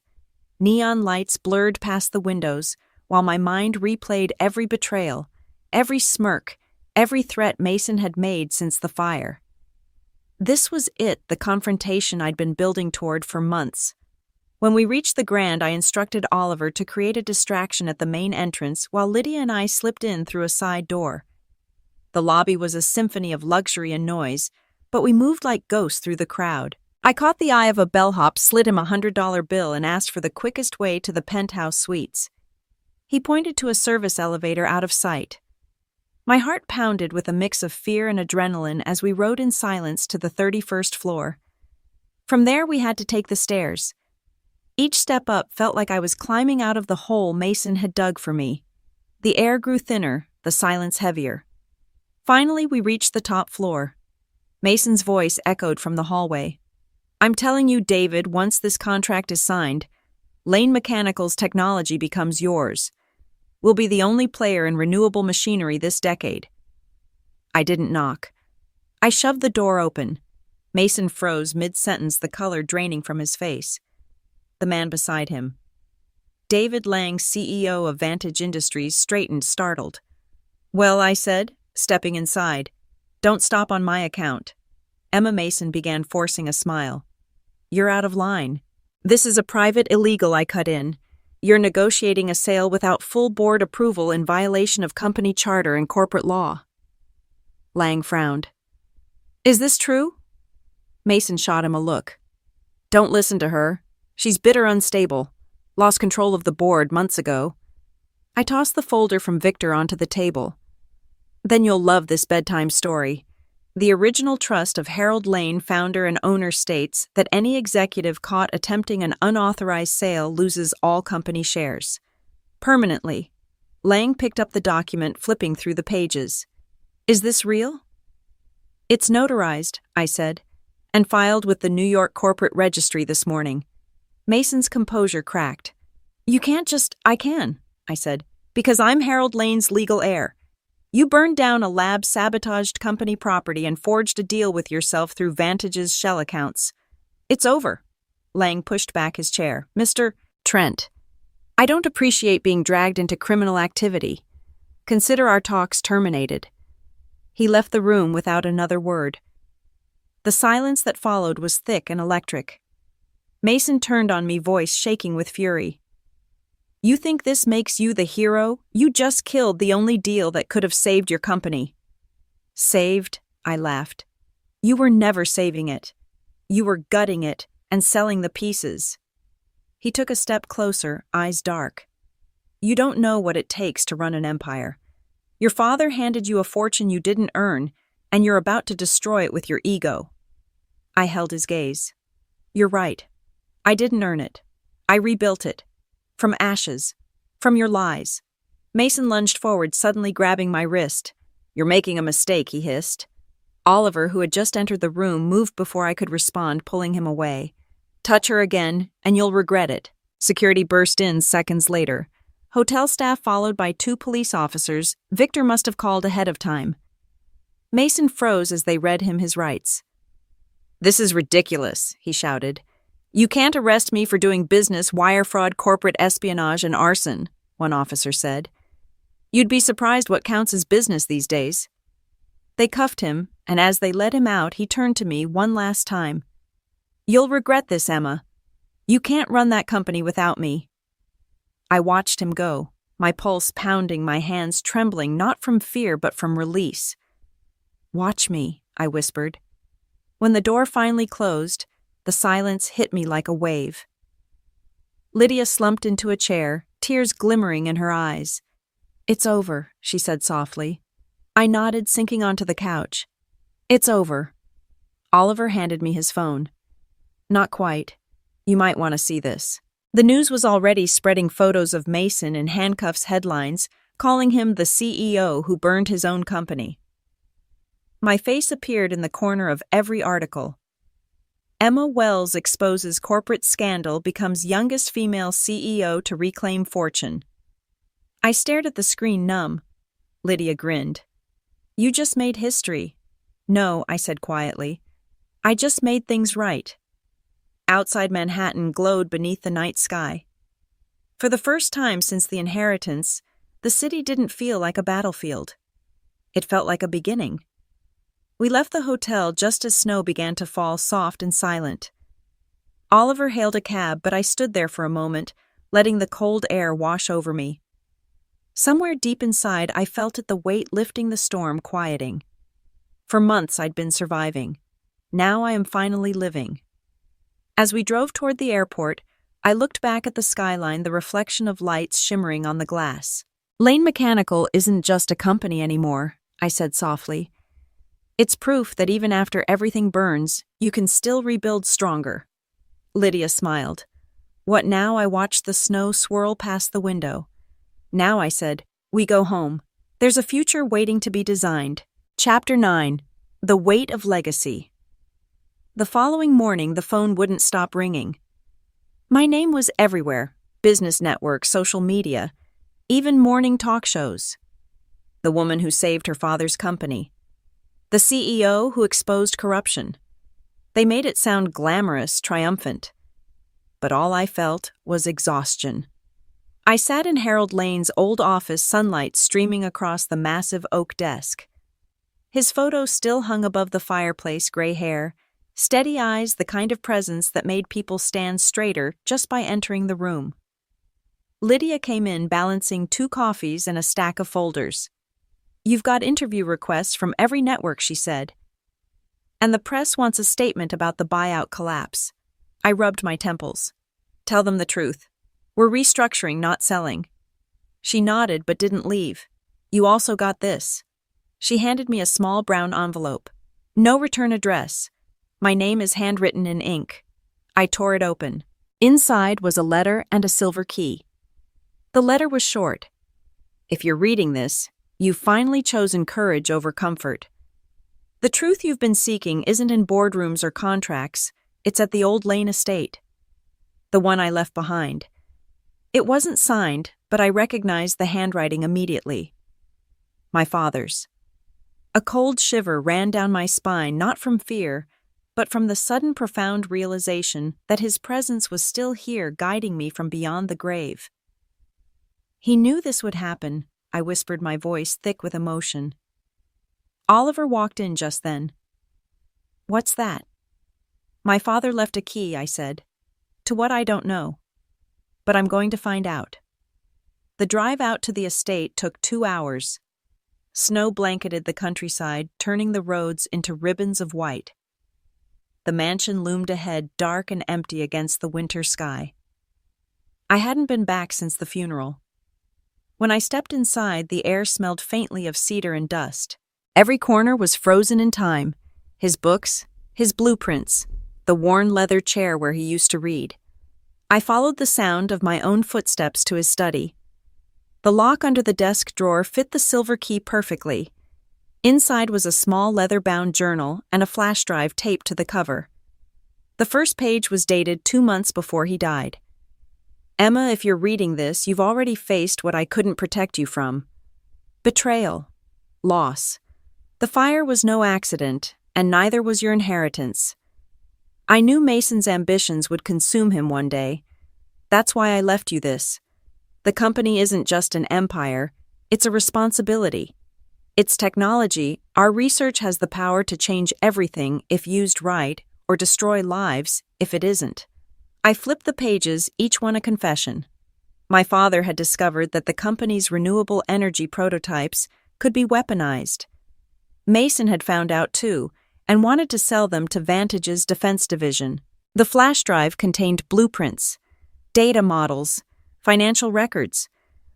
Neon lights blurred past the windows, while my mind replayed every betrayal, every smirk, every threat Mason had made since the fire. This was it, the confrontation I'd been building toward for months. When we reached the Grand, I instructed Oliver to create a distraction at the main entrance while Lydia and I slipped in through a side door. The lobby was a symphony of luxury and noise, but we moved like ghosts through the crowd. I caught the eye of a bellhop, slid him $100 bill, and asked for the quickest way to the penthouse suites. He pointed to a service elevator out of sight. My heart pounded with a mix of fear and adrenaline as we rode in silence to the 31st floor. From there, we had to take the stairs. Each step up felt like I was climbing out of the hole Mason had dug for me. The air grew thinner, the silence heavier. Finally, we reached the top floor. Mason's voice echoed from the hallway. I'm telling you, David, once this contract is signed, Lane Mechanical's technology becomes yours. We'll be the only player in renewable machinery this decade. I didn't knock. I shoved the door open. Mason froze mid-sentence, the color draining from his face. The man beside him, David Lang, CEO of Vantage Industries, straightened, startled. Well, I said, stepping inside, don't stop on my account. Emma Mason began forcing a smile. You're out of line. This is a private illegal, I cut in. You're negotiating a sale without full board approval in violation of company charter and corporate law. Lang frowned. Is this true? Mason shot him a look. Don't listen to her. She's bitter, unstable. Lost control of the board months ago. I tossed the folder from Victor onto the table. Then you'll love this bedtime story. The original trust of Harold Lane, founder and owner, states that any executive caught attempting an unauthorized sale loses all company shares. Permanently. Lang picked up the document, flipping through the pages. Is this real? It's notarized, I said, and filed with the New York Corporate Registry this morning. Mason's composure cracked. You can't just... I can, I said, because I'm Harold Lane's legal heir. You burned down a lab-sabotaged company property and forged a deal with yourself through Vantage's shell accounts. It's over. Lang pushed back his chair. Mr. Trent, I don't appreciate being dragged into criminal activity. Consider our talks terminated. He left the room without another word. The silence that followed was thick and electric. Mason turned on me, voice shaking with fury. You think this makes you the hero? You just killed the only deal that could have saved your company. Saved? I laughed. You were never saving it. You were gutting it and selling the pieces. He took a step closer, eyes dark. You don't know what it takes to run an empire. Your father handed you a fortune you didn't earn, and you're about to destroy it with your ego. I held his gaze. You're right. I didn't earn it. I rebuilt it. From ashes. From your lies. Mason lunged forward, suddenly grabbing my wrist. You're making a mistake, he hissed. Oliver, who had just entered the room, moved before I could respond, pulling him away. Touch her again, and you'll regret it. Security burst in seconds later. Hotel staff followed by 2 police officers. Victor must have called ahead of time. Mason froze as they read him his rights. This is ridiculous, he shouted. You can't arrest me for doing business, wire fraud, corporate espionage, and arson, one officer said. You'd be surprised what counts as business these days. They cuffed him, and as they led him out, he turned to me one last time. You'll regret this, Emma. You can't run that company without me. I watched him go, my pulse pounding, my hands trembling, not from fear but from release. "Watch me," I whispered. When the door finally closed, the silence hit me like a wave. Lydia slumped into a chair, tears glimmering in her eyes. "It's over," she said softly. I nodded, sinking onto the couch. "It's over." Oliver handed me his phone. "Not quite. You might want to see this." The news was already spreading photos of Mason in handcuffs headlines, calling him the CEO who burned his own company. My face appeared in the corner of every article. Emma Wells exposes corporate scandal, becomes youngest female CEO to reclaim fortune. I stared at the screen, numb. Lydia grinned. "You just made history." "No," I said quietly. "I just made things right." Outside Manhattan glowed beneath the night sky. For the first time since the inheritance, the city didn't feel like a battlefield. It felt like a beginning. We left the hotel just as snow began to fall, soft and silent. Oliver hailed a cab, but I stood there for a moment, letting the cold air wash over me. Somewhere deep inside, I felt it, the weight lifting, the storm quieting. For months I'd been surviving. Now I am finally living. As we drove toward the airport, I looked back at the skyline, the reflection of lights shimmering on the glass. "Lane Mechanical isn't just a company anymore," I said softly. "It's proof that even after everything burns, you can still rebuild stronger." Lydia smiled. "What now?" I watched the snow swirl past the window. "Now," I said, "we go home. There's a future waiting to be designed." Chapter 9. The Weight of Legacy. The following morning, the phone wouldn't stop ringing. My name was everywhere: business networks, social media, even morning talk shows. The woman who saved her father's company. The CEO who exposed corruption. They made it sound glamorous, triumphant. But all I felt was exhaustion. I sat in Harold Lane's old office, sunlight streaming across the massive oak desk. His photo still hung above the fireplace, gray hair, steady eyes, the kind of presence that made people stand straighter just by entering the room. Lydia came in balancing 2 coffees and a stack of folders. "You've got interview requests from every network," she said. "And the press wants a statement about the buyout collapse." I rubbed my temples. "Tell them the truth. We're restructuring, not selling." She nodded but didn't leave. "You also got this." She handed me a small brown envelope. "No return address. My name is handwritten in ink." I tore it open. Inside was a letter and a silver key. The letter was short. "If you're reading this, you've finally chosen courage over comfort. The truth you've been seeking isn't in boardrooms or contracts, it's at the old Lane estate. The one I left behind." It wasn't signed, but I recognized the handwriting immediately. My father's. A cold shiver ran down my spine, not from fear, but from the sudden profound realization that his presence was still here, guiding me from beyond the grave. "He knew this would happen," I whispered, my voice thick with emotion. Oliver walked in just then. "What's that?" "My father left a key," I said. "To what, I don't know. But I'm going to find out." The drive out to the estate took 2 hours. Snow blanketed the countryside, turning the roads into ribbons of white. The mansion loomed ahead, dark and empty against the winter sky. I hadn't been back since the funeral. When I stepped inside, the air smelled faintly of cedar and dust. Every corner was frozen in time: his books, his blueprints, the worn leather chair where he used to read. I followed the sound of my own footsteps to his study. The lock under the desk drawer fit the silver key perfectly. Inside was a small leather-bound journal and a flash drive taped to the cover. The first page was dated 2 months before he died. "Emma, if you're reading this, you've already faced what I couldn't protect you from. Betrayal. Loss. The fire was no accident, and neither was your inheritance. I knew Mason's ambitions would consume him one day. That's why I left you this. The company isn't just an empire, it's a responsibility. It's technology. Our research has the power to change everything if used right, or destroy lives if it isn't." I flipped the pages, each one a confession. My father had discovered that the company's renewable energy prototypes could be weaponized. Mason had found out too, and wanted to sell them to Vantage's defense division. The flash drive contained blueprints, data models, financial records,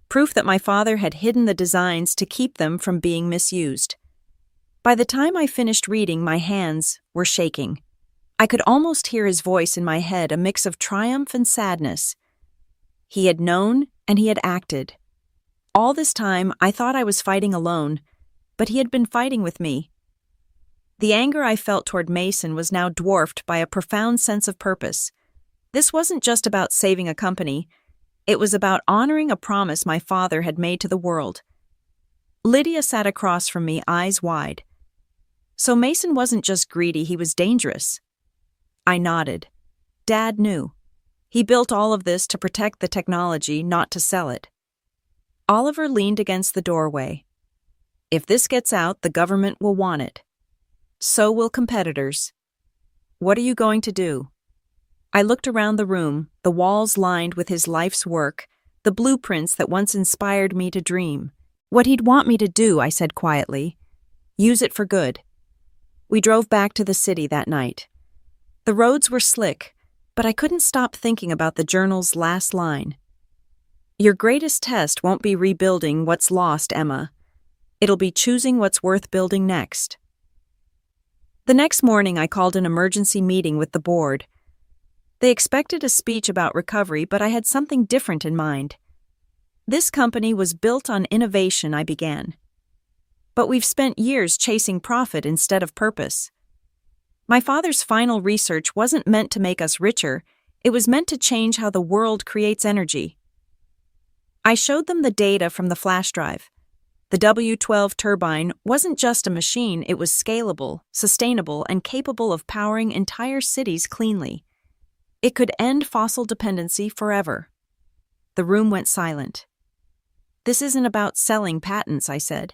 proof that my father had hidden the designs to keep them from being misused. By the time I finished reading, my hands were shaking. I could almost hear his voice in my head, a mix of triumph and sadness. He had known, and he had acted. All this time, I thought I was fighting alone, but he had been fighting with me. The anger I felt toward Mason was now dwarfed by a profound sense of purpose. This wasn't just about saving a company. It was about honoring a promise my father had made to the world. Lydia sat across from me, eyes wide. So Mason wasn't just greedy, he was dangerous. I nodded. Dad knew. He built all of this to protect the technology, not to sell it. Oliver leaned against the doorway. If this gets out, the government will want it. So will competitors. What are you going to do? I looked around the room, the walls lined with his life's work, the blueprints that once inspired me to dream. What he'd want me to do, I said quietly. Use it for good. We drove back to the city that night. The roads were slick, but I couldn't stop thinking about the journal's last line. Your greatest test won't be rebuilding what's lost, Emma. It'll be choosing what's worth building next. The next morning, I called an emergency meeting with the board. They expected a speech about recovery, but I had something different in mind. This company was built on innovation, I began. But we've spent years chasing profit instead of purpose. My father's final research wasn't meant to make us richer, it was meant to change how the world creates energy. I showed them the data from the flash drive. The W12 turbine wasn't just a machine, it was scalable, sustainable, and capable of powering entire cities cleanly. It could end fossil dependency forever. The room went silent. This isn't about selling patents, I said.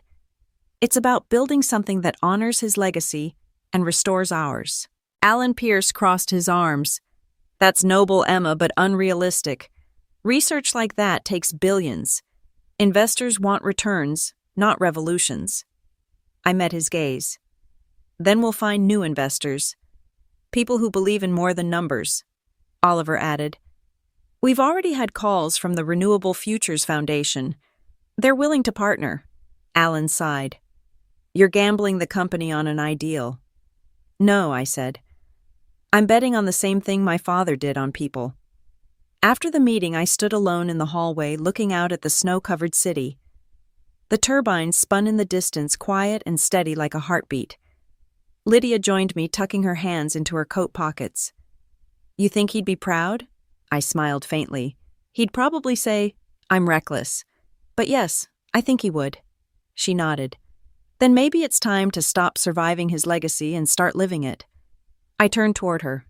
It's about building something that honors his legacy and restores ours. Alan Pierce crossed his arms. That's noble, Emma, but unrealistic. Research like that takes billions. Investors want returns, not revolutions. I met his gaze. Then we'll find new investors. People who believe in more than numbers. Oliver added. We've already had calls from the Renewable Futures Foundation. They're willing to partner. Alan sighed. You're gambling the company on an ideal. No, I said. I'm betting on the same thing my father did on people. After the meeting, I stood alone in the hallway looking out at the snow-covered city. The turbine spun in the distance, quiet and steady like a heartbeat. Lydia joined me, tucking her hands into her coat pockets. You think he'd be proud? I smiled faintly. He'd probably say, I'm reckless. But yes, I think he would. She nodded. Then maybe it's time to stop surviving his legacy and start living it. I turned toward her.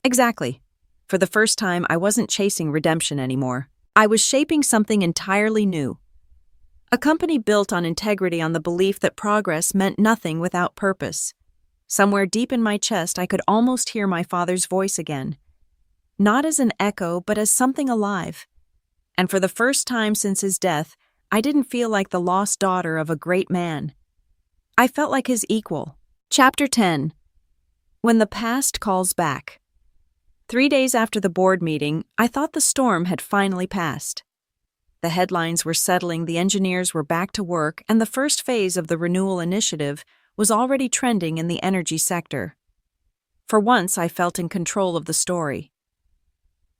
Exactly. For the first time, I wasn't chasing redemption anymore. I was shaping something entirely new. A company built on integrity, on the belief that progress meant nothing without purpose. Somewhere deep in my chest, I could almost hear my father's voice again. Not as an echo, but as something alive. And for the first time since his death, I didn't feel like the lost daughter of a great man. I felt like his equal. Chapter 10. When the past calls back. 3 days after the board meeting, I thought the storm had finally passed. The headlines were settling, the engineers were back to work, and the first phase of the renewal initiative was already trending in the energy sector. For once, I felt in control of the story.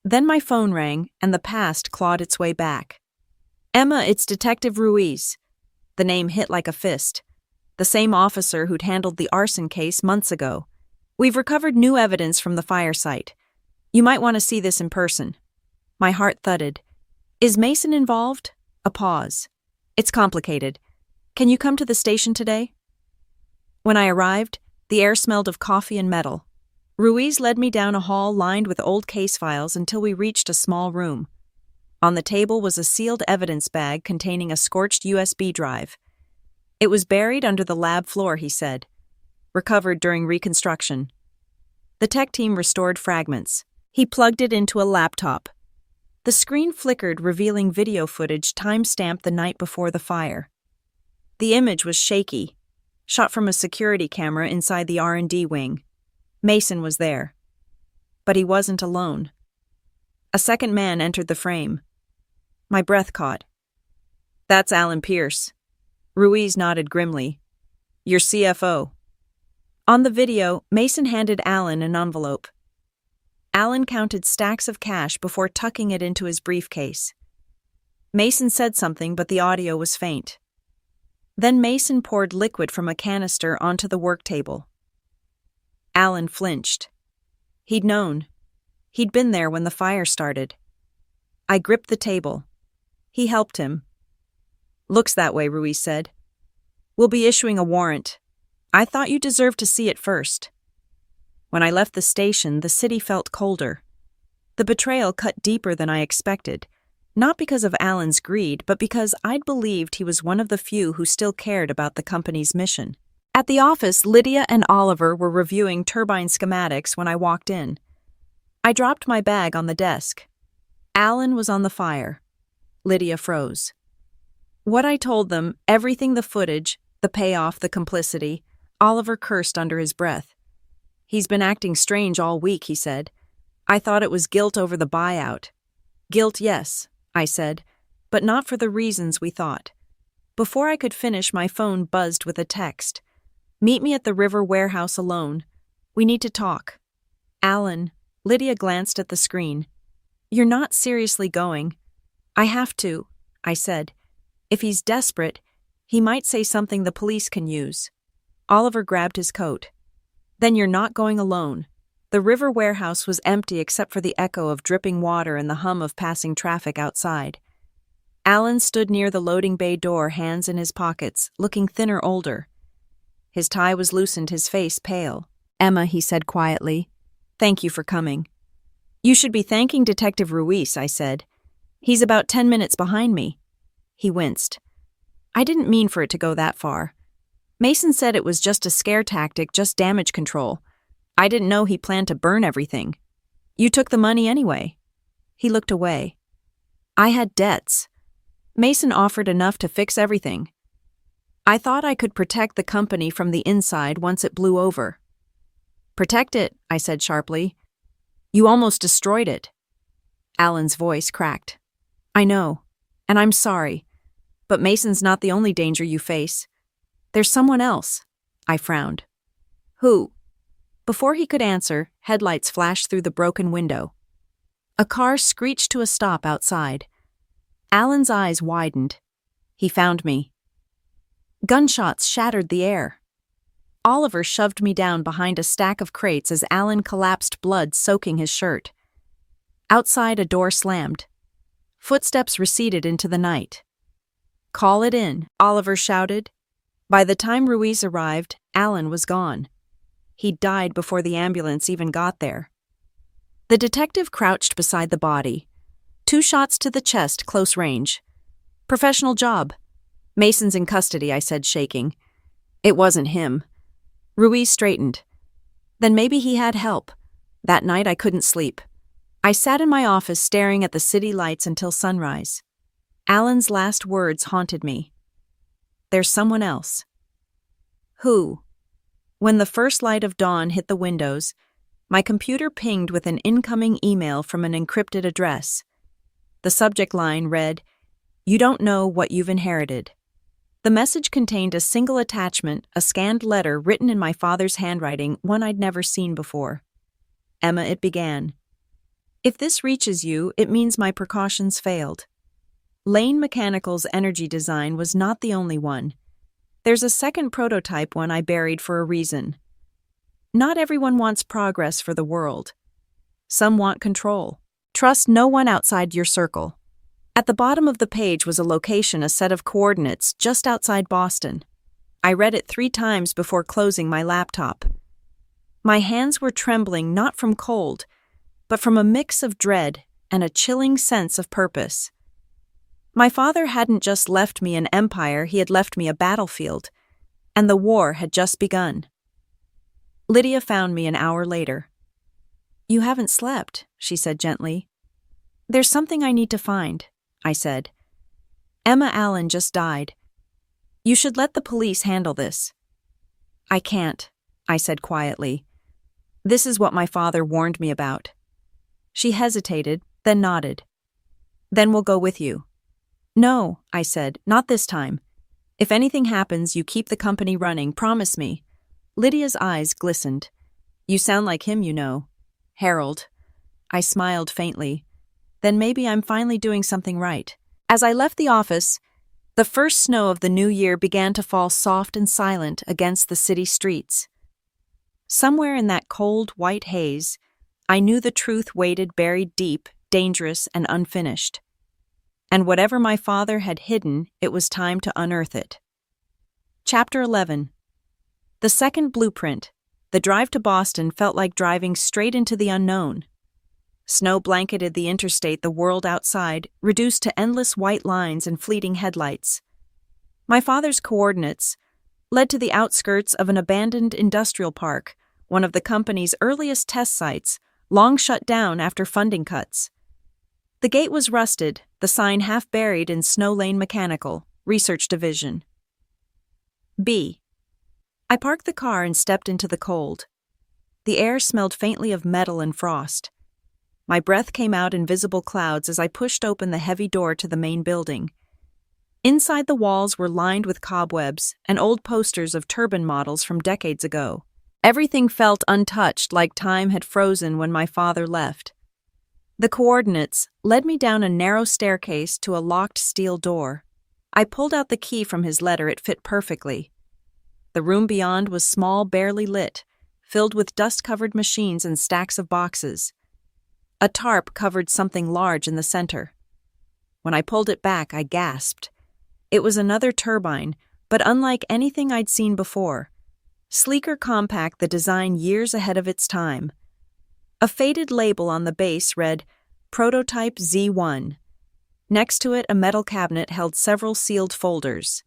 Then my phone rang, and the past clawed its way back. Emma, it's Detective Ruiz. The name hit like a fist. The same officer who'd handled the arson case months ago. We've recovered new evidence from the fire site. You might want to see this in person. My heart thudded. Is Mason involved? A pause. It's complicated. Can you come to the station today? When I arrived, the air smelled of coffee and metal. Ruiz led me down a hall lined with old case files until we reached a small room. On the table was a sealed evidence bag containing a scorched USB drive. It was buried under the lab floor, he said. Recovered during reconstruction. The tech team restored fragments. He plugged it into a laptop. The screen flickered, revealing video footage time-stamped the night before the fire. The image was shaky, shot from a security camera inside the R&D wing. Mason was there. But he wasn't alone. A second man entered the frame. My breath caught. "That's Alan Pierce." Ruiz nodded grimly. "Your CFO." On the video, Mason handed Alan an envelope. Alan counted stacks of cash before tucking it into his briefcase. Mason said something, but the audio was faint. Then Mason poured liquid from a canister onto the work table. Alan flinched. He'd known. He'd been there when the fire started. I gripped the table. He helped him. "Looks that way," Ruiz said. "We'll be issuing a warrant. I thought you deserved to see it first." When I left the station, the city felt colder. The betrayal cut deeper than I expected, not because of Alan's greed, but because I'd believed he was one of the few who still cared about the company's mission. At the office, Lydia and Oliver were reviewing turbine schematics when I walked in. I dropped my bag on the desk. Alan was on the fire. Lydia froze. What I told them, everything, the footage, the payoff, the complicity, Oliver cursed under his breath. "He's been acting strange all week," he said. "I thought it was guilt over the buyout." "Guilt, yes," I said, "but not for the reasons we thought." Before I could finish, my phone buzzed with a text. "Meet me at the river warehouse alone. We need to talk." "Alan," Lydia glanced at the screen. "You're not seriously going." "I have to," I said. "If he's desperate, he might say something the police can use." Oliver grabbed his coat. "Then you're not going alone." The river warehouse was empty except for the echo of dripping water and the hum of passing traffic outside. Alan stood near the loading bay door, hands in his pockets, looking thinner, older. His tie was loosened, his face pale. "Emma," he said quietly, "thank you for coming." "You should be thanking Detective Ruiz," I said. "He's about 10 minutes behind me." He winced. "I didn't mean for it to go that far. Mason said it was just a scare tactic, just damage control. I didn't know he planned to burn everything. You took the money anyway." He looked away. "I had debts. Mason offered enough to fix everything. I thought I could protect the company from the inside once it blew over." "Protect it," I said sharply. "You almost destroyed it." Alan's voice cracked. "I know, and I'm sorry, but Mason's not the only danger you face. There's someone else." I frowned. "Who?" Before he could answer, headlights flashed through the broken window. A car screeched to a stop outside. Alan's eyes widened. He found me. Gunshots shattered the air. Oliver shoved me down behind a stack of crates as Alan collapsed, blood soaking his shirt. Outside, a door slammed. Footsteps receded into the night. "Call it in," Oliver shouted. By the time Ruiz arrived, Alan was gone. He'd died before the ambulance even got there. The detective crouched beside the body. 2 shots to the chest, close range. "Professional job." "Mason's in custody," I said, shaking. "It wasn't him." Ruiz straightened. "Then maybe he had help." That night I couldn't sleep. I sat in my office staring at the city lights until sunrise. Alan's last words haunted me. "There's someone else." Who? When the first light of dawn hit the windows, my computer pinged with an incoming email from an encrypted address. The subject line read, "You don't know what you've inherited." The message contained a single attachment, a scanned letter written in my father's handwriting, one I'd never seen before. "Emma," it began. "If this reaches you, it means my precautions failed. Lane Mechanical's energy design was not the only one. There's a second prototype one I buried for a reason. Not everyone wants progress for the world. Some want control. Trust no one outside your circle." At the bottom of the page was a location, a set of coordinates just outside Boston. I read it 3 times before closing my laptop. My hands were trembling not from cold, but from a mix of dread and a chilling sense of purpose. My father hadn't just left me an empire, he had left me a battlefield, and the war had just begun. Lydia found me an hour later. "You haven't slept," she said gently. There's something I need to find, I said. Emma Allen just died. You should let the police handle this. I can't, I said quietly. This is what my father warned me about. She hesitated, then nodded. Then we'll go with you. No, I said, not this time. If anything happens, you keep the company running, promise me. Lydia's eyes glistened. You sound like him, you know. Harold. I smiled faintly. Then maybe I'm finally doing something right. As I left the office, the first snow of the new year began to fall soft and silent against the city streets. Somewhere in that cold, white haze, I knew the truth waited buried deep, dangerous, and unfinished. And whatever my father had hidden, it was time to unearth it. Chapter 11. The second blueprint. The drive to Boston felt like driving straight into the unknown. Snow blanketed the interstate, the world outside, reduced to endless white lines and fleeting headlights. My father's coordinates led to the outskirts of an abandoned industrial park, one of the company's earliest test sites, long shut down after funding cuts. The gate was rusted, the sign half buried in Snow Lane Mechanical, Research Division. B. I parked the car and stepped into the cold. The air smelled faintly of metal and frost. My breath came out in visible clouds as I pushed open the heavy door to the main building. Inside, the walls were lined with cobwebs and old posters of turbine models from decades ago. Everything felt untouched, like time had frozen when my father left. The coordinates led me down a narrow staircase to a locked steel door. I pulled out the key from his letter. It fit perfectly. The room beyond was small, barely lit, filled with dust-covered machines and stacks of boxes. A tarp covered something large in the center. When I pulled it back, I gasped. It was another turbine, but unlike anything I'd seen before. Sleeker, compact, the design years ahead of its time. A faded label on the base read, Prototype Z1. Next to it, a metal cabinet held several sealed folders.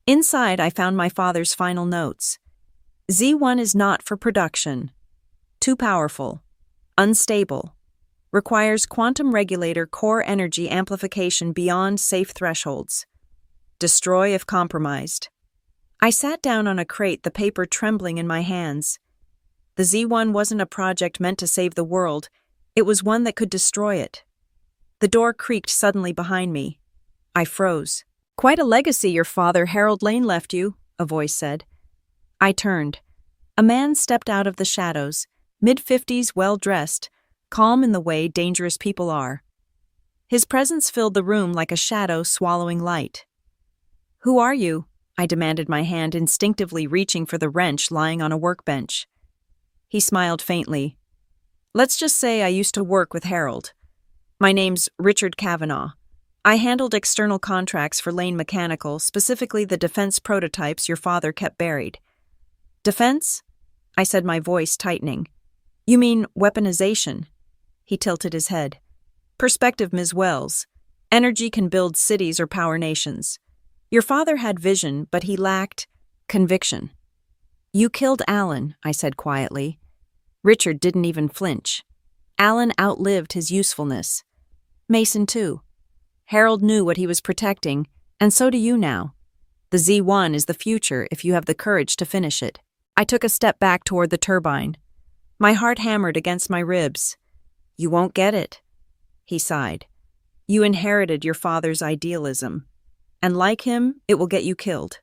Inside, I found my father's final notes. Z1 is not for production. Too powerful. Unstable. Requires quantum regulator core energy amplification beyond safe thresholds. Destroy if compromised. I sat down on a crate, the paper trembling in my hands. The Z1 wasn't a project meant to save the world. It was one that could destroy it. The door creaked suddenly behind me. I froze. Quite a legacy your father, Harold Lane, left you, a voice said. I turned. A man stepped out of the shadows, mid-50s, well-dressed, calm in the way dangerous people are. His presence filled the room like a shadow swallowing light. Who are you? I demanded, my hand instinctively reaching for the wrench lying on a workbench. He smiled faintly. Let's just say I used to work with Harold. My name's Richard Kavanaugh. I handled external contracts for Lane Mechanical, specifically the defense prototypes your father kept buried. Defense? I said, my voice tightening. You mean weaponization? He tilted his head. Perspective, Ms. Wells. Energy can build cities or power nations. Your father had vision, but he lacked conviction. You killed Alan, I said quietly. Richard didn't even flinch. Alan outlived his usefulness. Mason too. Harold knew what he was protecting, and so do you now. The Z1 is the future if you have the courage to finish it. I took a step back toward the turbine. My heart hammered against my ribs. You won't get it, he sighed. You inherited your father's idealism, and like him, it will get you killed.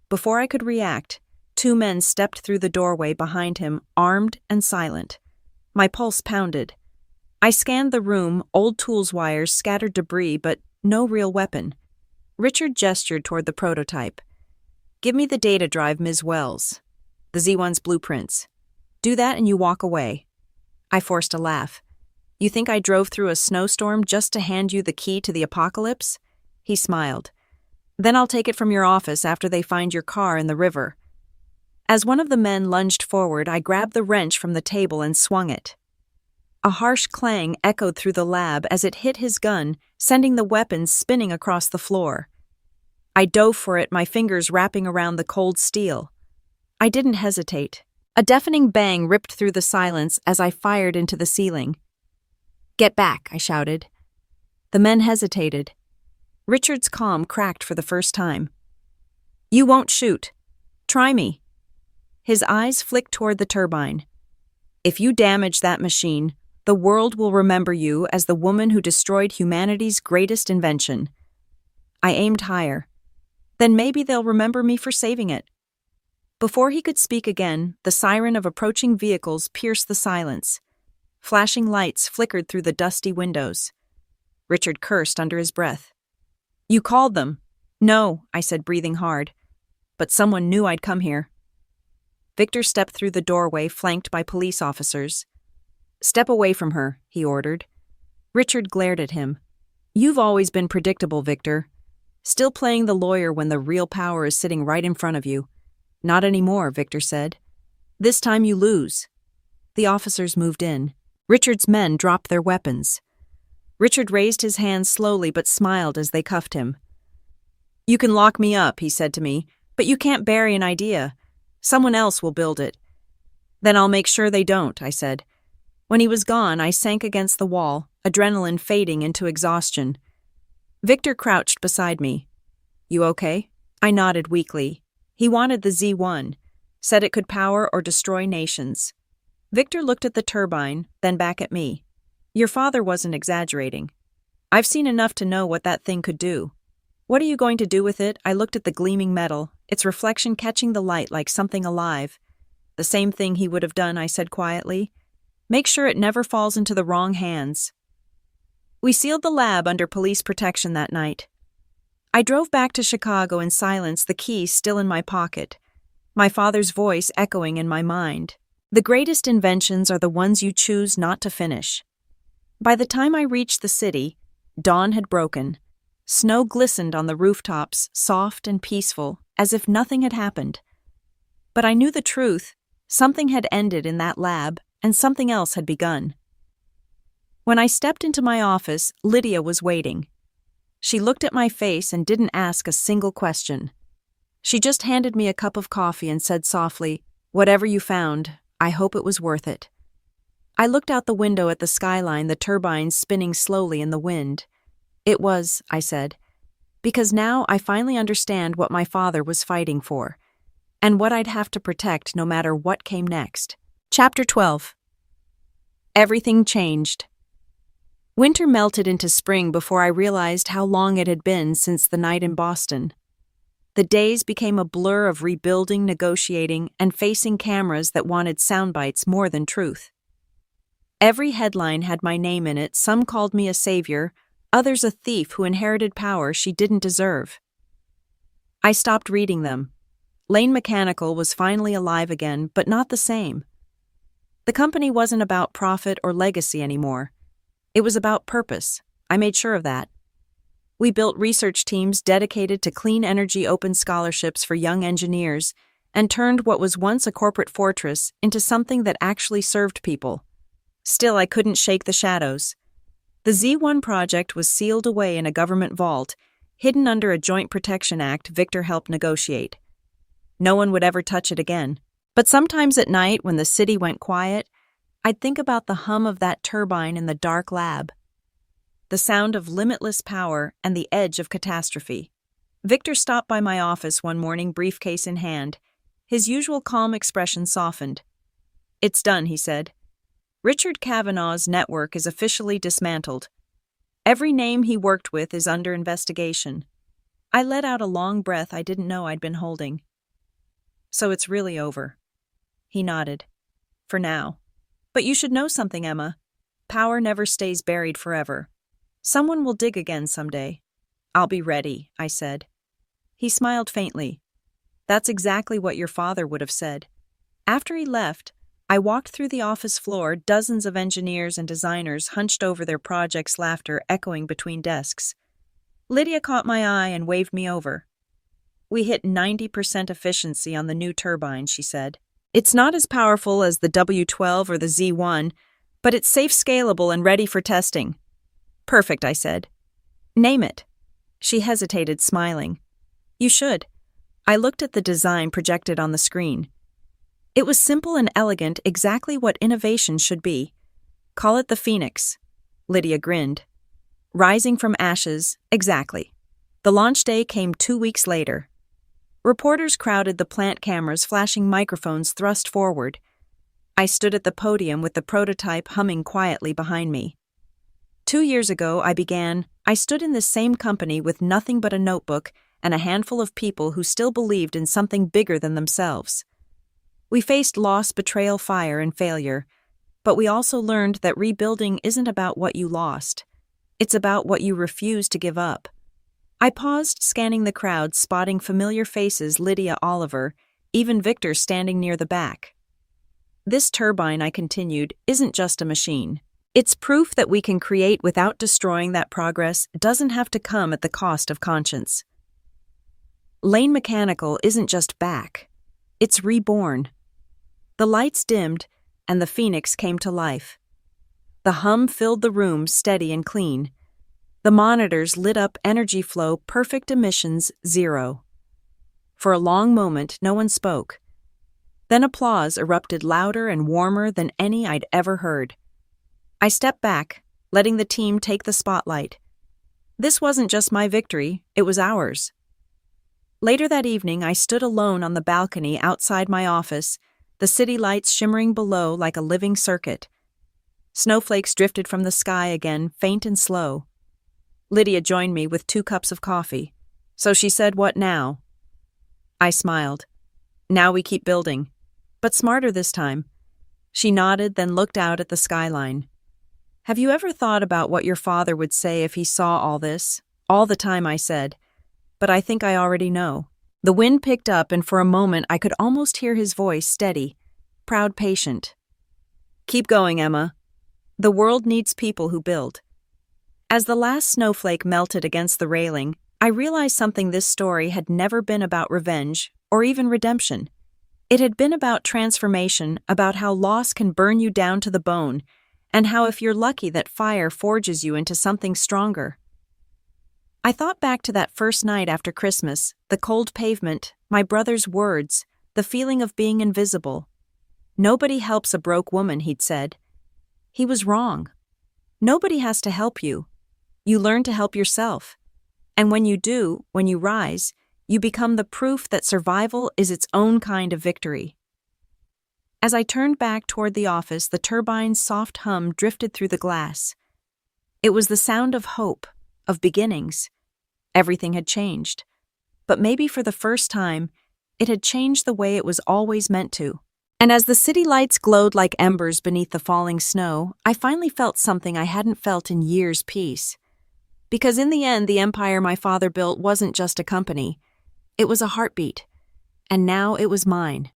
Before I could react, 2 men stepped through the doorway behind him, armed and silent. My pulse pounded. I scanned the room, old tools wires, scattered debris, but no real weapon. Richard gestured toward the prototype. Give me the data drive, Ms. Wells. The Z1's blueprints. Do that and you walk away. I forced a laugh. You think I drove through a snowstorm just to hand you the key to the apocalypse? He smiled. Then I'll take it from your office after they find your car in the river. As one of the men lunged forward, I grabbed the wrench from the table and swung it. A harsh clang echoed through the lab as it hit his gun, sending the weapon spinning across the floor. I dove for it, my fingers wrapping around the cold steel. I didn't hesitate. A deafening bang ripped through the silence as I fired into the ceiling. Get back, I shouted. The men hesitated. Richard's calm cracked for the first time. You won't shoot. Try me. His eyes flicked toward the turbine. If you damage that machine, the world will remember you as the woman who destroyed humanity's greatest invention. I aimed higher. Then maybe they'll remember me for saving it. Before he could speak again, the siren of approaching vehicles pierced the silence. Flashing lights flickered through the dusty windows. Richard cursed under his breath. You called them. No, I said, breathing hard. But someone knew I'd come here. Victor stepped through the doorway, flanked by police officers. Step away from her, he ordered. Richard glared at him. You've always been predictable, Victor. Still playing the lawyer when the real power is sitting right in front of you. Not anymore, Victor said. This time you lose. The officers moved in. Richard's men dropped their weapons. Richard raised his hands slowly but smiled as they cuffed him. You can lock me up, he said to me, but you can't bury an idea. Someone else will build it. Then I'll make sure they don't, I said. When he was gone, I sank against the wall, adrenaline fading into exhaustion. Victor crouched beside me. You okay? I nodded weakly. He wanted the Z1, said it could power or destroy nations. Victor looked at the turbine, then back at me. Your father wasn't exaggerating. I've seen enough to know what that thing could do. What are you going to do with it? I looked at the gleaming metal, its reflection catching the light like something alive. The same thing he would have done, I said quietly. Make sure it never falls into the wrong hands. We sealed the lab under police protection that night. I drove back to Chicago in silence, the key still in my pocket, my father's voice echoing in my mind. The greatest inventions are the ones you choose not to finish. By the time I reached the city, dawn had broken. Snow glistened on the rooftops, soft and peaceful, as if nothing had happened. But I knew the truth. Something had ended in that lab, and something else had begun. When I stepped into my office, Lydia was waiting. She looked at my face and didn't ask a single question. She just handed me a cup of coffee and said softly, "Whatever you found, I hope it was worth it." I looked out the window at the skyline, the turbines spinning slowly in the wind. It was, I said, because now I finally understand what my father was fighting for, and what I'd have to protect no matter what came next. Chapter 12. Everything changed. Winter melted into spring before I realized how long it had been since the night in Boston. The days became a blur of rebuilding, negotiating, and facing cameras that wanted sound bites more than truth. Every headline had my name in it. Some called me a savior, others a thief who inherited power she didn't deserve. I stopped reading them. Lane Mechanical was finally alive again, but not the same. The company wasn't about profit or legacy anymore. It was about purpose. I made sure of that. We built research teams dedicated to clean energy open scholarships for young engineers and turned what was once a corporate fortress into something that actually served people. Still, I couldn't shake the shadows. The Z1 project was sealed away in a government vault, hidden under a Joint Protection Act Victor helped negotiate. No one would ever touch it again. But sometimes at night, when the city went quiet, I'd think about the hum of that turbine in the dark lab. The sound of limitless power and the edge of catastrophe. Victor stopped by my office one morning, briefcase in hand. His usual calm expression softened. "It's done," he said. "Richard Kavanaugh's network is officially dismantled. Every name he worked with is under investigation." I let out a long breath I didn't know I'd been holding. "So it's really over." He nodded. "For now. But you should know something, Emma. Power never stays buried forever. Someone will dig again someday." "I'll be ready," I said. He smiled faintly. "That's exactly what your father would have said." After he left, I walked through the office floor, dozens of engineers and designers hunched over their projects, laughter echoing between desks. Lydia caught my eye and waved me over. "We hit 90% efficiency on the new turbine," she said. "It's not as powerful as the W12 or the Z1, but it's safe, scalable, and ready for testing." "Perfect," I said. "Name it." She hesitated, smiling. "You should." I looked at the design projected on the screen. It was simple and elegant, exactly what innovation should be. "Call it the Phoenix." Lydia grinned. Rising from ashes, exactly. The launch day came 2 weeks later. Reporters crowded the plant cameras, flashing microphones thrust forward. I stood at the podium with the prototype humming quietly behind me. 2 years ago, I stood in this same company with nothing but a notebook and a handful of people who still believed in something bigger than themselves. We faced loss, betrayal, fire, and failure, but we also learned that rebuilding isn't about what you lost. It's about what you refuse to give up. I paused, scanning the crowd, spotting familiar faces: Lydia, Oliver, even Victor standing near the back. This turbine, I continued, isn't just a machine. It's proof that we can create without destroying. That progress doesn't have to come at the cost of conscience. Lane Mechanical isn't just back. It's reborn. The lights dimmed, and the phoenix came to life. The hum filled the room, steady and clean. The monitors lit up, energy flow, perfect, emissions, 0. For a long moment, no one spoke. Then applause erupted, louder and warmer than any I'd ever heard. I stepped back, letting the team take the spotlight. This wasn't just my victory, it was ours. Later that evening, I stood alone on the balcony outside my office, the city lights shimmering below like a living circuit. Snowflakes drifted from the sky again, faint and slow. Lydia joined me with 2 cups of coffee. So she said, "What now?" I smiled. "Now we keep building, but smarter this time." She nodded, then looked out at the skyline. "Have you ever thought about what your father would say if he saw all this?" "All the time," I said. "But I think I already know." The wind picked up, and for a moment I could almost hear his voice, steady, proud, patient. "Keep going, Emma. The world needs people who build." As the last snowflake melted against the railing, I realized something: this story had never been about revenge or even redemption. It had been about transformation, about how loss can burn you down to the bone, and how, if you're lucky, that fire forges you into something stronger. I thought back to that first night after Christmas, the cold pavement, my brother's words, the feeling of being invisible. "Nobody helps a broke woman," he'd said. He was wrong. Nobody has to help you. You learn to help yourself. And when you do, when you rise, you become the proof that survival is its own kind of victory. As I turned back toward the office, the turbine's soft hum drifted through the glass. It was the sound of hope, of beginnings. Everything had changed. But maybe for the first time, it had changed the way it was always meant to. And as the city lights glowed like embers beneath the falling snow, I finally felt something I hadn't felt in years: peace. Because in the end, the empire my father built wasn't just a company. It was a heartbeat. And now it was mine.